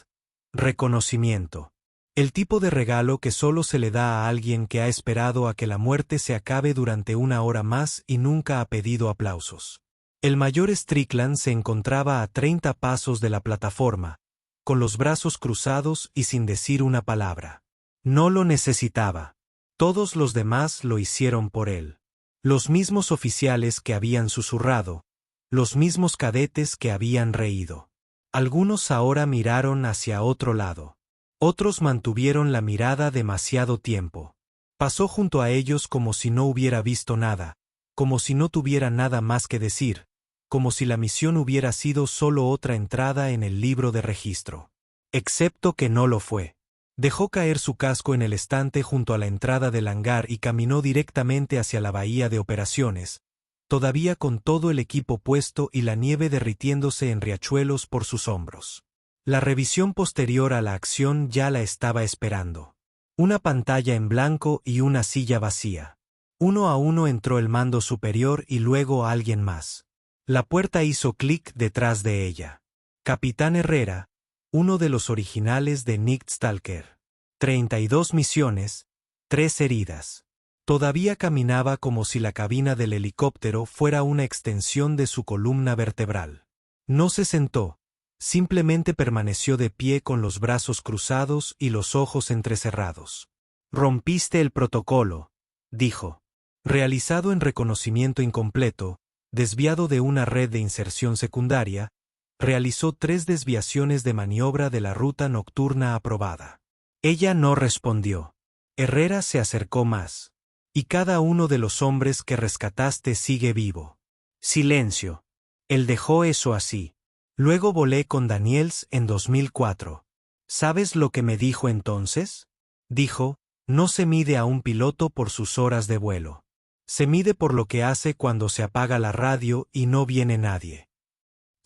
reconocimiento. El tipo de regalo que solo se le da a alguien que ha esperado a que la muerte se acabe durante 1 hora más y nunca ha pedido aplausos. El mayor Strickland se encontraba a 30 pasos de la plataforma, con los brazos cruzados y sin decir una palabra. No lo necesitaba. Todos los demás lo hicieron por él. Los mismos oficiales que habían susurrado, los mismos cadetes que habían reído. Algunos ahora miraron hacia otro lado. Otros mantuvieron la mirada demasiado tiempo. Pasó junto a ellos como si no hubiera visto nada, como si no tuviera nada más que decir, como si la misión hubiera sido solo otra entrada en el libro de registro. Excepto que no lo fue. Dejó caer su casco en el estante junto a la entrada del hangar y caminó directamente hacia la bahía de operaciones, todavía con todo el equipo puesto y la nieve derritiéndose en riachuelos por sus hombros. La revisión posterior a la acción ya la estaba esperando. Una pantalla en blanco y una silla vacía. Uno a uno entró el mando superior y luego alguien más. La puerta hizo clic detrás de ella. Capitán Herrera, uno de los originales de Nixtalker. 32 misiones, 3 heridas. Todavía caminaba como si la cabina del helicóptero fuera una extensión de su columna vertebral. No se sentó. Simplemente permaneció de pie con los brazos cruzados y los ojos entrecerrados. «Rompiste el protocolo», dijo. Realizado en reconocimiento incompleto, desviado de una red de inserción secundaria, realizó 3 desviaciones de maniobra de la ruta nocturna aprobada. Ella no respondió. Herrera se acercó más. «Y cada uno de los hombres que rescataste sigue vivo». Silencio. Él dejó eso así. Luego volé con Daniels en 2004. ¿Sabes lo que me dijo entonces? Dijo, no se mide a un piloto por sus horas de vuelo. Se mide por lo que hace cuando se apaga la radio y no viene nadie.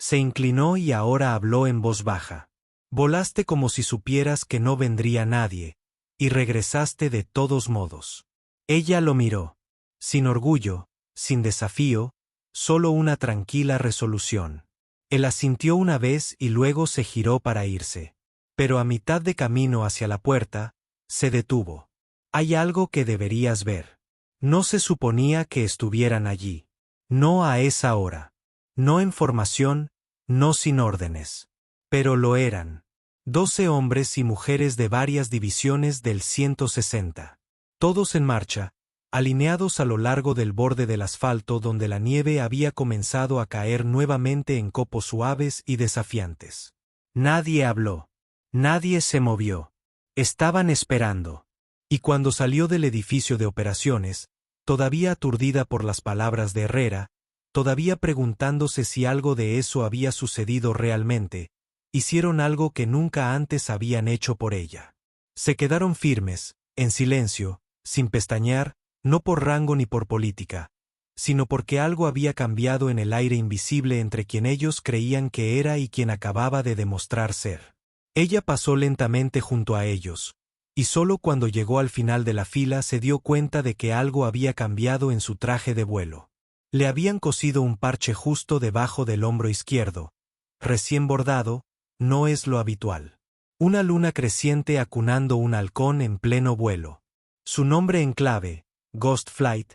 Se inclinó y ahora habló en voz baja. Volaste como si supieras que no vendría nadie, y regresaste de todos modos. Ella lo miró. Sin orgullo, sin desafío, solo una tranquila resolución. Él asintió una vez y luego se giró para irse. Pero a mitad de camino hacia la puerta, se detuvo. Hay algo que deberías ver. No se suponía que estuvieran allí. No a esa hora. No en formación, no sin órdenes. Pero lo eran. 12 hombres y mujeres de varias divisiones del 160. Todos en marcha, alineados a lo largo del borde del asfalto donde la nieve había comenzado a caer nuevamente en copos suaves y desafiantes. Nadie habló. Nadie se movió. Estaban esperando. Y cuando salió del edificio de operaciones, todavía aturdida por las palabras de Herrera, todavía preguntándose si algo de eso había sucedido realmente, hicieron algo que nunca antes habían hecho por ella. Se quedaron firmes, en silencio, sin pestañear, no por rango ni por política, sino porque algo había cambiado en el aire invisible entre quien ellos creían que era y quien acababa de demostrar ser. Ella pasó lentamente junto a ellos, y solo cuando llegó al final de la fila se dio cuenta de que algo había cambiado en su traje de vuelo. Le habían cosido un parche justo debajo del hombro izquierdo, recién bordado, no es lo habitual. Una luna creciente acunando un halcón en pleno vuelo. Su nombre en clave, Ghost Flight,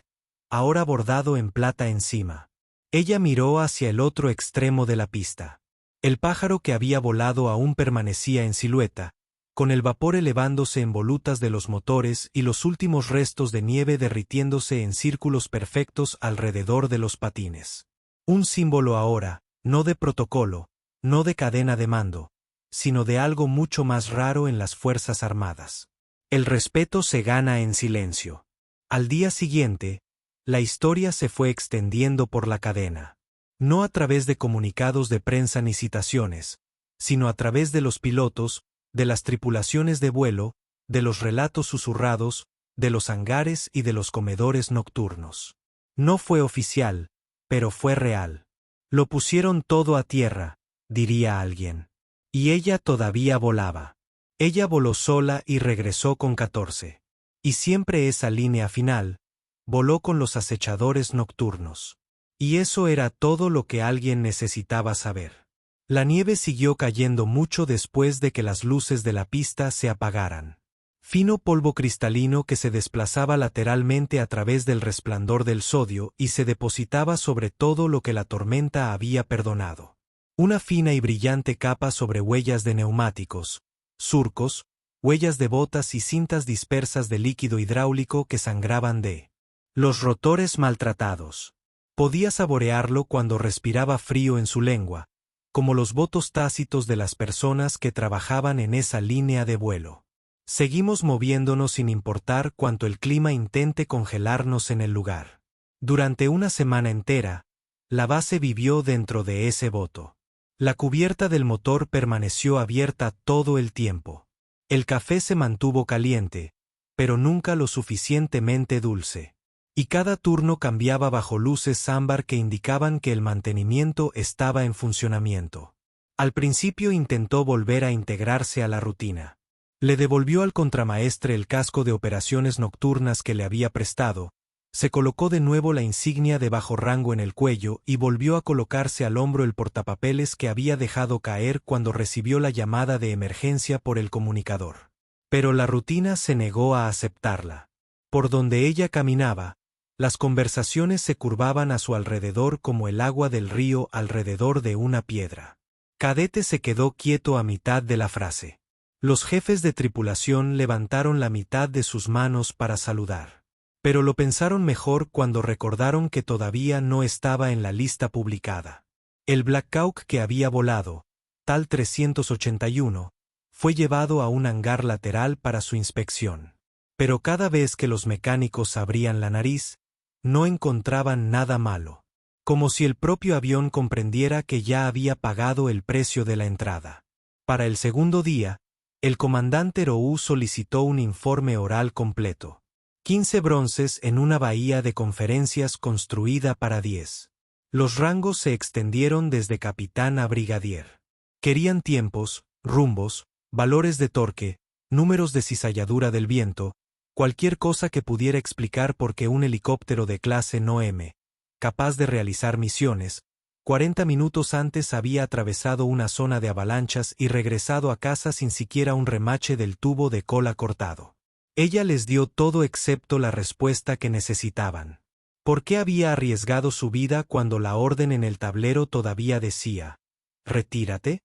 ahora bordado en plata encima. Ella miró hacia el otro extremo de la pista. El pájaro que había volado aún permanecía en silueta, con el vapor elevándose en volutas de los motores y los últimos restos de nieve derritiéndose en círculos perfectos alrededor de los patines. Un símbolo ahora, no de protocolo, no de cadena de mando, sino de algo mucho más raro en las Fuerzas Armadas. El respeto se gana en silencio. Al día siguiente, la historia se fue extendiendo por la cadena. No a través de comunicados de prensa ni citaciones, sino a través de los pilotos, de las tripulaciones de vuelo, de los relatos susurrados, de los hangares y de los comedores nocturnos. No fue oficial, pero fue real. Lo pusieron todo a tierra, diría alguien. Y ella todavía volaba. Ella voló sola y regresó con 14. Y siempre esa línea final, voló con los acechadores nocturnos. Y eso era todo lo que alguien necesitaba saber. La nieve siguió cayendo mucho después de que las luces de la pista se apagaran. Fino polvo cristalino que se desplazaba lateralmente a través del resplandor del sodio y se depositaba sobre todo lo que la tormenta había perdonado. Una fina y brillante capa sobre huellas de neumáticos, surcos, huellas de botas y cintas dispersas de líquido hidráulico que sangraban de los rotores maltratados. Podía saborearlo cuando respiraba frío en su lengua, como los votos tácitos de las personas que trabajaban en esa línea de vuelo. Seguimos moviéndonos sin importar cuánto el clima intente congelarnos en el lugar. Durante una semana entera, la base vivió dentro de ese voto. La cubierta del motor permaneció abierta todo el tiempo. El café se mantuvo caliente, pero nunca lo suficientemente dulce. Y cada turno cambiaba bajo luces ámbar que indicaban que el mantenimiento estaba en funcionamiento. Al principio intentó volver a integrarse a la rutina. Le devolvió al contramaestre el casco de operaciones nocturnas que le había prestado, se colocó de nuevo la insignia de bajo rango en el cuello y volvió a colocarse al hombro el portapapeles que había dejado caer cuando recibió la llamada de emergencia por el comunicador. Pero la rutina se negó a aceptarla. Por donde ella caminaba, las conversaciones se curvaban a su alrededor como el agua del río alrededor de una piedra. Cadete se quedó quieto a mitad de la frase. Los jefes de tripulación levantaron la mitad de sus manos para saludar. Pero lo pensaron mejor cuando recordaron que todavía no estaba en la lista publicada. El Black Hawk que había volado, tal 381, fue llevado a un hangar lateral para su inspección. Pero cada vez que los mecánicos abrían la nariz, no encontraban nada malo. Como si el propio avión comprendiera que ya había pagado el precio de la entrada. Para el segundo día, el comandante Roux solicitó un informe oral completo. 15 bronces en una bahía de conferencias construida para 10. Los rangos se extendieron desde capitán a brigadier. Querían tiempos, rumbos, valores de torque, números de cizalladura del viento, cualquier cosa que pudiera explicar por qué un helicóptero de clase No-M, capaz de realizar misiones, 40 minutos antes había atravesado una zona de avalanchas y regresado a casa sin siquiera un remache del tubo de cola cortado. Ella les dio todo excepto la respuesta que necesitaban. ¿Por qué había arriesgado su vida cuando la orden en el tablero todavía decía, «Retírate»?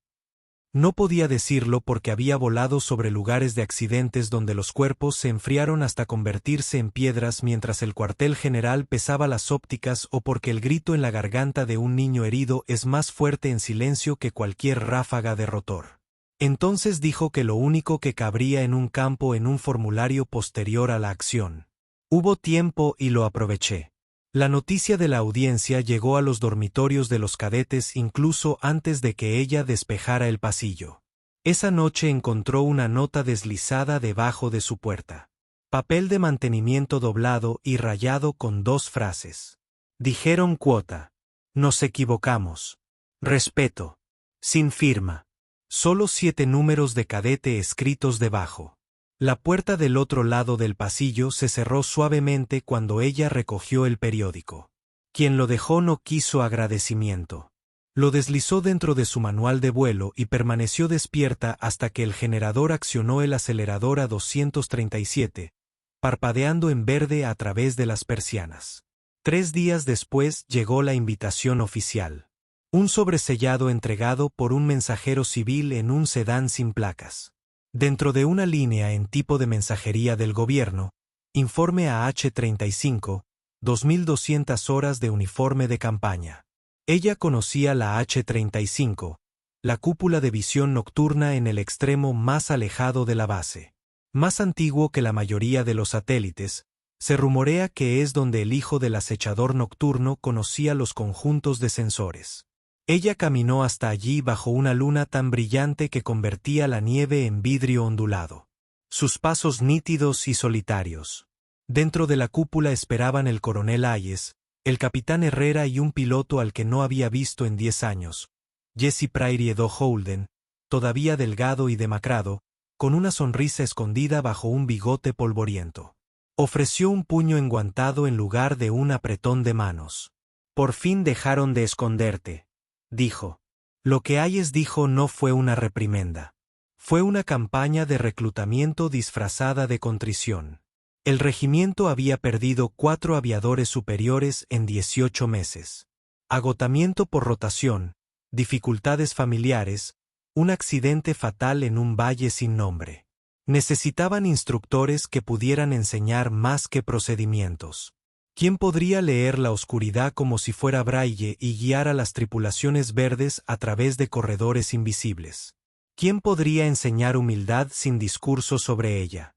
No podía decirlo porque había volado sobre lugares de accidentes donde los cuerpos se enfriaron hasta convertirse en piedras mientras el cuartel general pesaba las ópticas o porque el grito en la garganta de un niño herido es más fuerte en silencio que cualquier ráfaga de rotor. Entonces dijo que lo único que cabría en un campo en un formulario posterior a la acción. Hubo tiempo y lo aproveché. La noticia de la audiencia llegó a los dormitorios de los cadetes incluso antes de que ella despejara el pasillo. Esa noche encontró una nota deslizada debajo de su puerta. Papel de mantenimiento doblado y rayado con 2 frases. Dijeron cuota. Nos equivocamos. Respeto. Sin firma. Solo 7 números de cadete escritos debajo. La puerta del otro lado del pasillo se cerró suavemente cuando ella recogió el periódico. Quien lo dejó no quiso agradecimiento. Lo deslizó dentro de su manual de vuelo y permaneció despierta hasta que el generador accionó el acelerador a 237, parpadeando en verde a través de las persianas. 3 días después llegó la invitación oficial. Un sobresellado entregado por un mensajero civil en un sedán sin placas. Dentro de una línea en tipo de mensajería del gobierno, informe a H-35, 2.200 horas de uniforme de campaña. Ella conocía la H-35, la cúpula de visión nocturna en el extremo más alejado de la base. Más antiguo que la mayoría de los satélites, se rumorea que es donde el hijo del acechador nocturno conocía los conjuntos de sensores. Ella caminó hasta allí bajo una luna tan brillante que convertía la nieve en vidrio ondulado. Sus pasos nítidos y solitarios. Dentro de la cúpula esperaban el coronel Hayes, el capitán Herrera y un piloto al que no había visto en 10 años, Jesse Prairie Do Holden, todavía delgado y demacrado, con una sonrisa escondida bajo un bigote polvoriento. Ofreció un puño enguantado en lugar de un apretón de manos. Por fin dejaron de esconderte, dijo. Lo que Hayes dijo no fue una reprimenda. Fue una campaña de reclutamiento disfrazada de contrición. El regimiento había perdido 4 aviadores superiores en 18 meses. Agotamiento por rotación, dificultades familiares, un accidente fatal en un valle sin nombre. Necesitaban instructores que pudieran enseñar más que procedimientos. ¿Quién podría leer la oscuridad como si fuera braille y guiar a las tripulaciones verdes a través de corredores invisibles? ¿Quién podría enseñar humildad sin discurso sobre ella?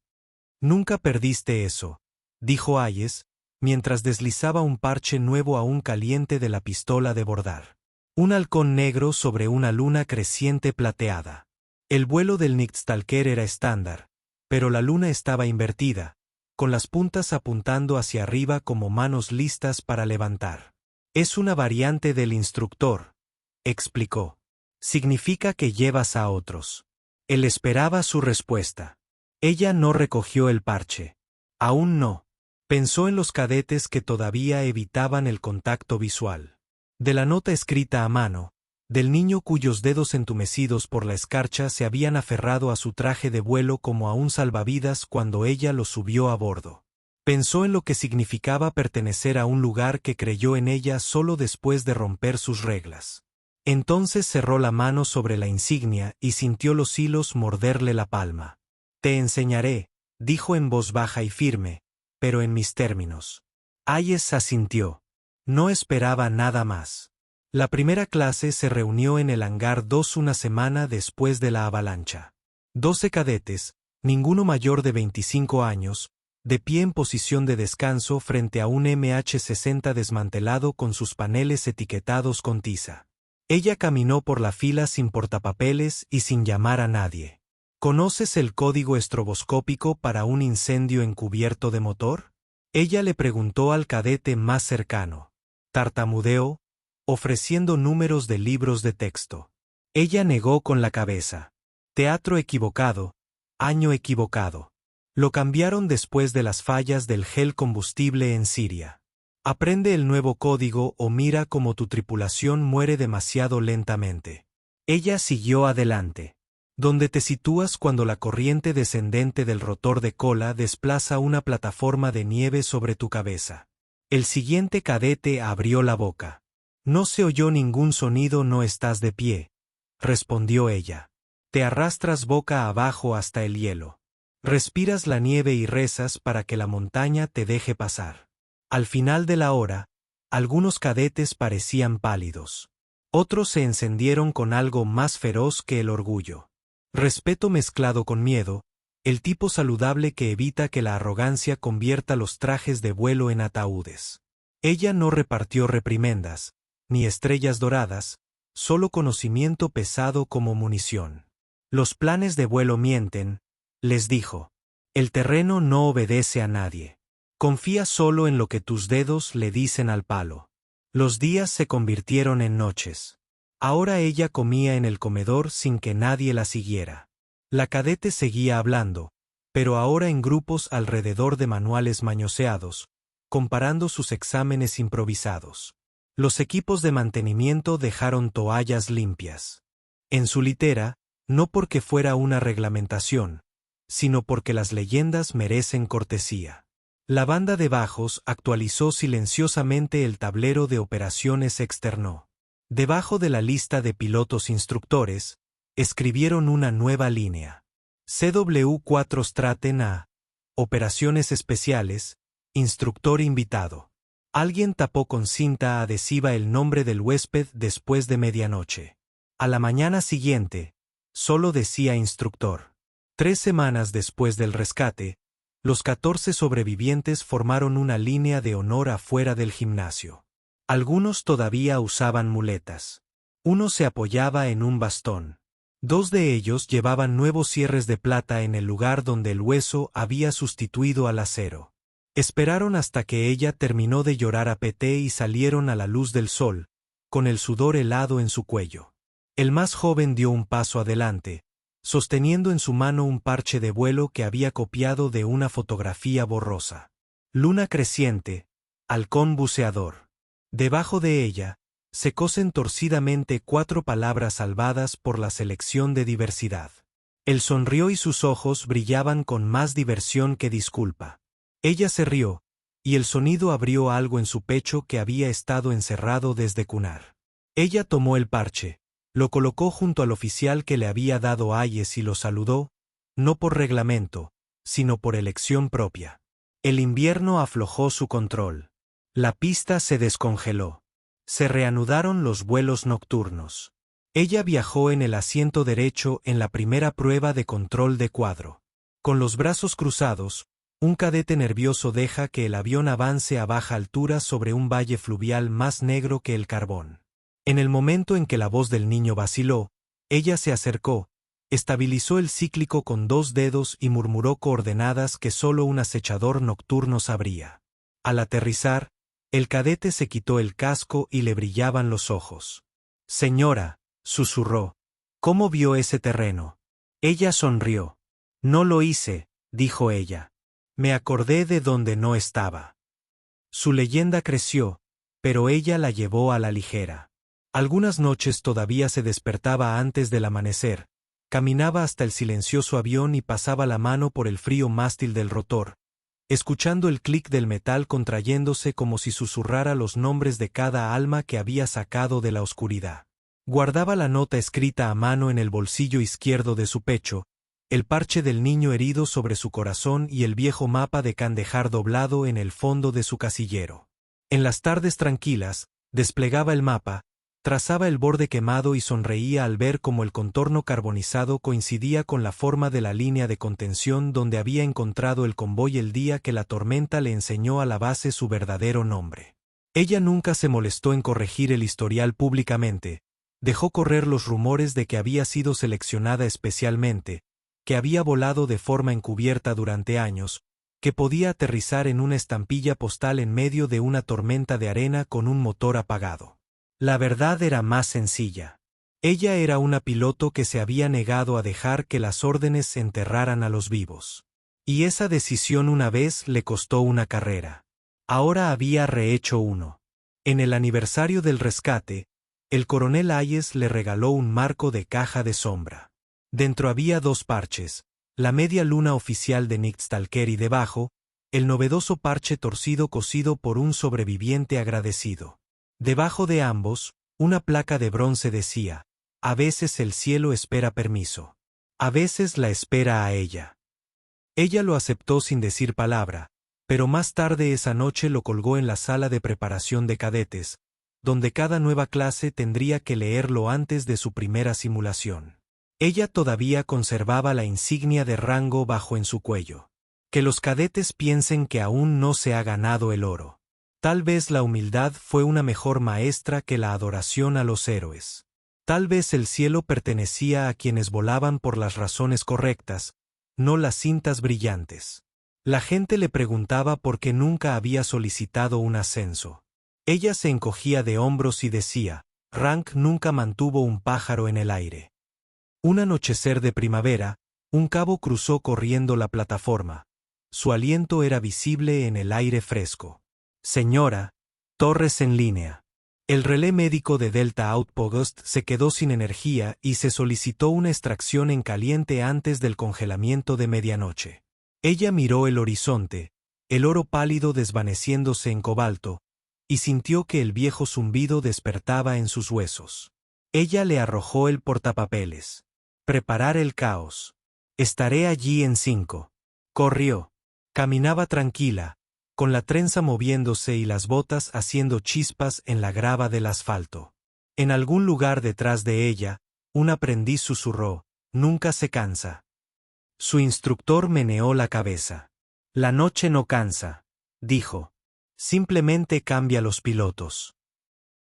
Nunca perdiste eso, dijo Hayes, mientras deslizaba un parche nuevo aún caliente de la pistola de bordar. Un halcón negro sobre una luna creciente plateada. El vuelo del Nixtalker era estándar, pero la luna estaba invertida, con las puntas apuntando hacia arriba como manos listas para levantar. Es una variante del instructor, explicó. Significa que llevas a otros. Él esperaba su respuesta. Ella no recogió el parche. Aún no. Pensó en los cadetes que todavía evitaban el contacto visual. De la nota escrita a mano, del niño cuyos dedos entumecidos por la escarcha se habían aferrado a su traje de vuelo como a un salvavidas cuando ella lo subió a bordo. Pensó en lo que significaba pertenecer a un lugar que creyó en ella solo después de romper sus reglas. Entonces cerró la mano sobre la insignia y sintió los hilos morderle la palma. Te enseñaré, dijo en voz baja y firme, pero en mis términos. Hayes asintió. No esperaba nada más. La primera clase se reunió en el hangar 2 una semana después de la avalancha. 12 cadetes, ninguno mayor de 25 años, de pie en posición de descanso frente a un MH-60 desmantelado con sus paneles etiquetados con tiza. Ella caminó por la fila sin portapapeles y sin llamar a nadie. ¿Conoces el código estroboscópico para un incendio encubierto de motor? Ella le preguntó al cadete más cercano. Tartamudeó, ofreciendo números de libros de texto. Ella negó con la cabeza. Teatro equivocado, año equivocado. Lo cambiaron después de las fallas del gel combustible en Siria. Aprende el nuevo código o mira cómo tu tripulación muere demasiado lentamente. Ella siguió adelante. ¿Dónde te sitúas cuando la corriente descendente del rotor de cola desplaza una plataforma de nieve sobre tu cabeza? El siguiente cadete abrió la boca. No se oyó ningún sonido. No estás de pie, respondió ella. Te arrastras boca abajo hasta el hielo. Respiras la nieve y rezas para que la montaña te deje pasar. Al final de la hora, algunos cadetes parecían pálidos. Otros se encendieron con algo más feroz que el orgullo. Respeto mezclado con miedo, el tipo saludable que evita que la arrogancia convierta los trajes de vuelo en ataúdes. Ella no repartió reprimendas, ni estrellas doradas, solo conocimiento pesado como munición. Los planes de vuelo mienten, les dijo. El terreno no obedece a nadie. Confía solo en lo que tus dedos le dicen al palo. Los días se convirtieron en noches. Ahora ella comía en el comedor sin que nadie la siguiera. La cadete seguía hablando, pero ahora en grupos alrededor de manuales mañoseados, comparando sus exámenes improvisados. Los equipos de mantenimiento dejaron toallas limpias. En su litera, no porque fuera una reglamentación, sino porque las leyendas merecen cortesía. La banda de bajos actualizó silenciosamente el tablero de operaciones externo. Debajo de la lista de pilotos instructores, escribieron una nueva línea. CW4 Straten A. Operaciones especiales, instructor invitado. Alguien tapó con cinta adhesiva el nombre del huésped después de medianoche. A la mañana siguiente, solo decía instructor. 3 semanas después del rescate, los 14 sobrevivientes formaron una línea de honor afuera del gimnasio. Algunos todavía usaban muletas. Uno se apoyaba en un bastón. 2 de ellos llevaban nuevos cierres de plata en el lugar donde el hueso había sustituido al acero. Esperaron hasta que ella terminó de llorar a PT y salieron a la luz del sol, con el sudor helado en su cuello. El más joven dio un paso adelante, sosteniendo en su mano un parche de vuelo que había copiado de una fotografía borrosa. Luna creciente, halcón buceador. Debajo de ella, se cosen torcidamente 4 palabras salvadas por la selección de diversidad. Él sonrió y sus ojos brillaban con más diversión que disculpa. Ella se rió, y el sonido abrió algo en su pecho que había estado encerrado desde cunar. Ella tomó el parche, lo colocó junto al oficial que le había dado ayes y lo saludó, no por reglamento, sino por elección propia. El invierno aflojó su control. La pista se descongeló. Se reanudaron los vuelos nocturnos. Ella viajó en el asiento derecho en la primera prueba de control de cuadro. Con los brazos cruzados, un cadete nervioso deja que el avión avance a baja altura sobre un valle fluvial más negro que el carbón. En el momento en que la voz del niño vaciló, ella se acercó, estabilizó el cíclico con 2 dedos y murmuró coordenadas que solo un acechador nocturno sabría. Al aterrizar, el cadete se quitó el casco y le brillaban los ojos. Señora, susurró, ¿cómo vio ese terreno? Ella sonrió. No lo hice, dijo ella. Me acordé de donde no estaba. Su leyenda creció, pero ella la llevó a la ligera. Algunas noches todavía se despertaba antes del amanecer, caminaba hasta el silencioso avión y pasaba la mano por el frío mástil del rotor, escuchando el clic del metal contrayéndose como si susurrara los nombres de cada alma que había sacado de la oscuridad. Guardaba la nota escrita a mano en el bolsillo izquierdo de su pecho, el parche del niño herido sobre su corazón y el viejo mapa de Kandahar doblado en el fondo de su casillero. En las tardes tranquilas, desplegaba el mapa, trazaba el borde quemado y sonreía al ver cómo el contorno carbonizado coincidía con la forma de la línea de contención donde había encontrado el convoy el día que la tormenta le enseñó a la base su verdadero nombre. Ella nunca se molestó en corregir el historial públicamente, dejó correr los rumores de que había sido seleccionada especialmente, que había volado de forma encubierta durante años, que podía aterrizar en una estampilla postal en medio de una tormenta de arena con un motor apagado. La verdad era más sencilla. Ella era una piloto que se había negado a dejar que las órdenes enterraran a los vivos. Y esa decisión una vez le costó una carrera. Ahora había rehecho uno. En el aniversario del rescate, el coronel Hayes le regaló un marco de caja de sombra. Dentro había 2 parches, la media luna oficial de Nixtalker y debajo, el novedoso parche torcido cosido por un sobreviviente agradecido. Debajo de ambos, una placa de bronce decía: a veces el cielo espera permiso. A veces la espera a ella. Ella lo aceptó sin decir palabra, pero más tarde esa noche lo colgó en la sala de preparación de cadetes, donde cada nueva clase tendría que leerlo antes de su primera simulación. Ella todavía conservaba la insignia de rango bajo en su cuello. Que los cadetes piensen que aún no se ha ganado el oro. Tal vez la humildad fue una mejor maestra que la adoración a los héroes. Tal vez el cielo pertenecía a quienes volaban por las razones correctas, no las cintas brillantes. La gente le preguntaba por qué nunca había solicitado un ascenso. Ella se encogía de hombros y decía: Rank nunca mantuvo un pájaro en el aire. Un anochecer de primavera, un cabo cruzó corriendo la plataforma. Su aliento era visible en el aire fresco. Señora, torres en línea. El relé médico de Delta Outpost se quedó sin energía y se solicitó una extracción en caliente antes del congelamiento de medianoche. Ella miró el horizonte, el oro pálido desvaneciéndose en cobalto, y sintió que el viejo zumbido despertaba en sus huesos. Ella le arrojó el portapapeles. Preparar el caos. Estaré allí en 5. Corrió. Caminaba tranquila, con la trenza moviéndose y las botas haciendo chispas en la grava del asfalto. En algún lugar detrás de ella, un aprendiz susurró: nunca se cansa. Su instructor meneó la cabeza. La noche no cansa, dijo. Simplemente cambia los pilotos.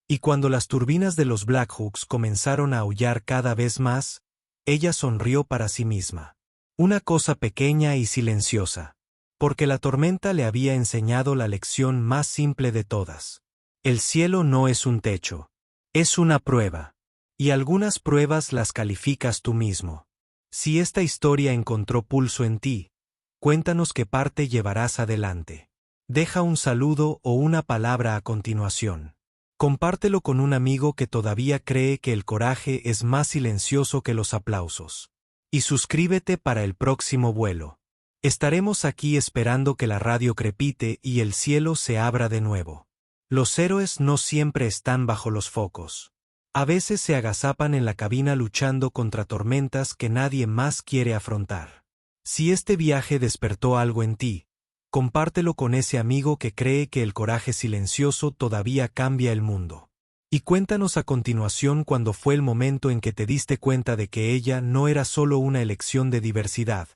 Y cuando las turbinas de los Blackhawks comenzaron a aullar cada vez más, ella sonrió para sí misma. Una cosa pequeña y silenciosa. Porque la tormenta le había enseñado la lección más simple de todas. El cielo no es un techo. Es una prueba. Y algunas pruebas las calificas tú mismo. Si esta historia encontró pulso en ti, cuéntanos qué parte llevarás adelante. Deja un saludo o una palabra a continuación. Compártelo con un amigo que todavía cree que el coraje es más silencioso que los aplausos. Y suscríbete para el próximo vuelo. Estaremos aquí esperando que la radio crepite y el cielo se abra de nuevo. Los héroes no siempre están bajo los focos. A veces se agazapan en la cabina luchando contra tormentas que nadie más quiere afrontar. Si este viaje despertó algo en ti, compártelo con ese amigo que cree que el coraje silencioso todavía cambia el mundo. Y cuéntanos a continuación cuándo fue el momento en que te diste cuenta de que ella no era solo una elección de diversidad,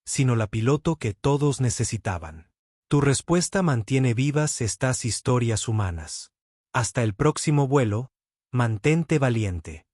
sino la piloto que todos necesitaban. Tu respuesta mantiene vivas estas historias humanas. Hasta el próximo vuelo, mantente valiente.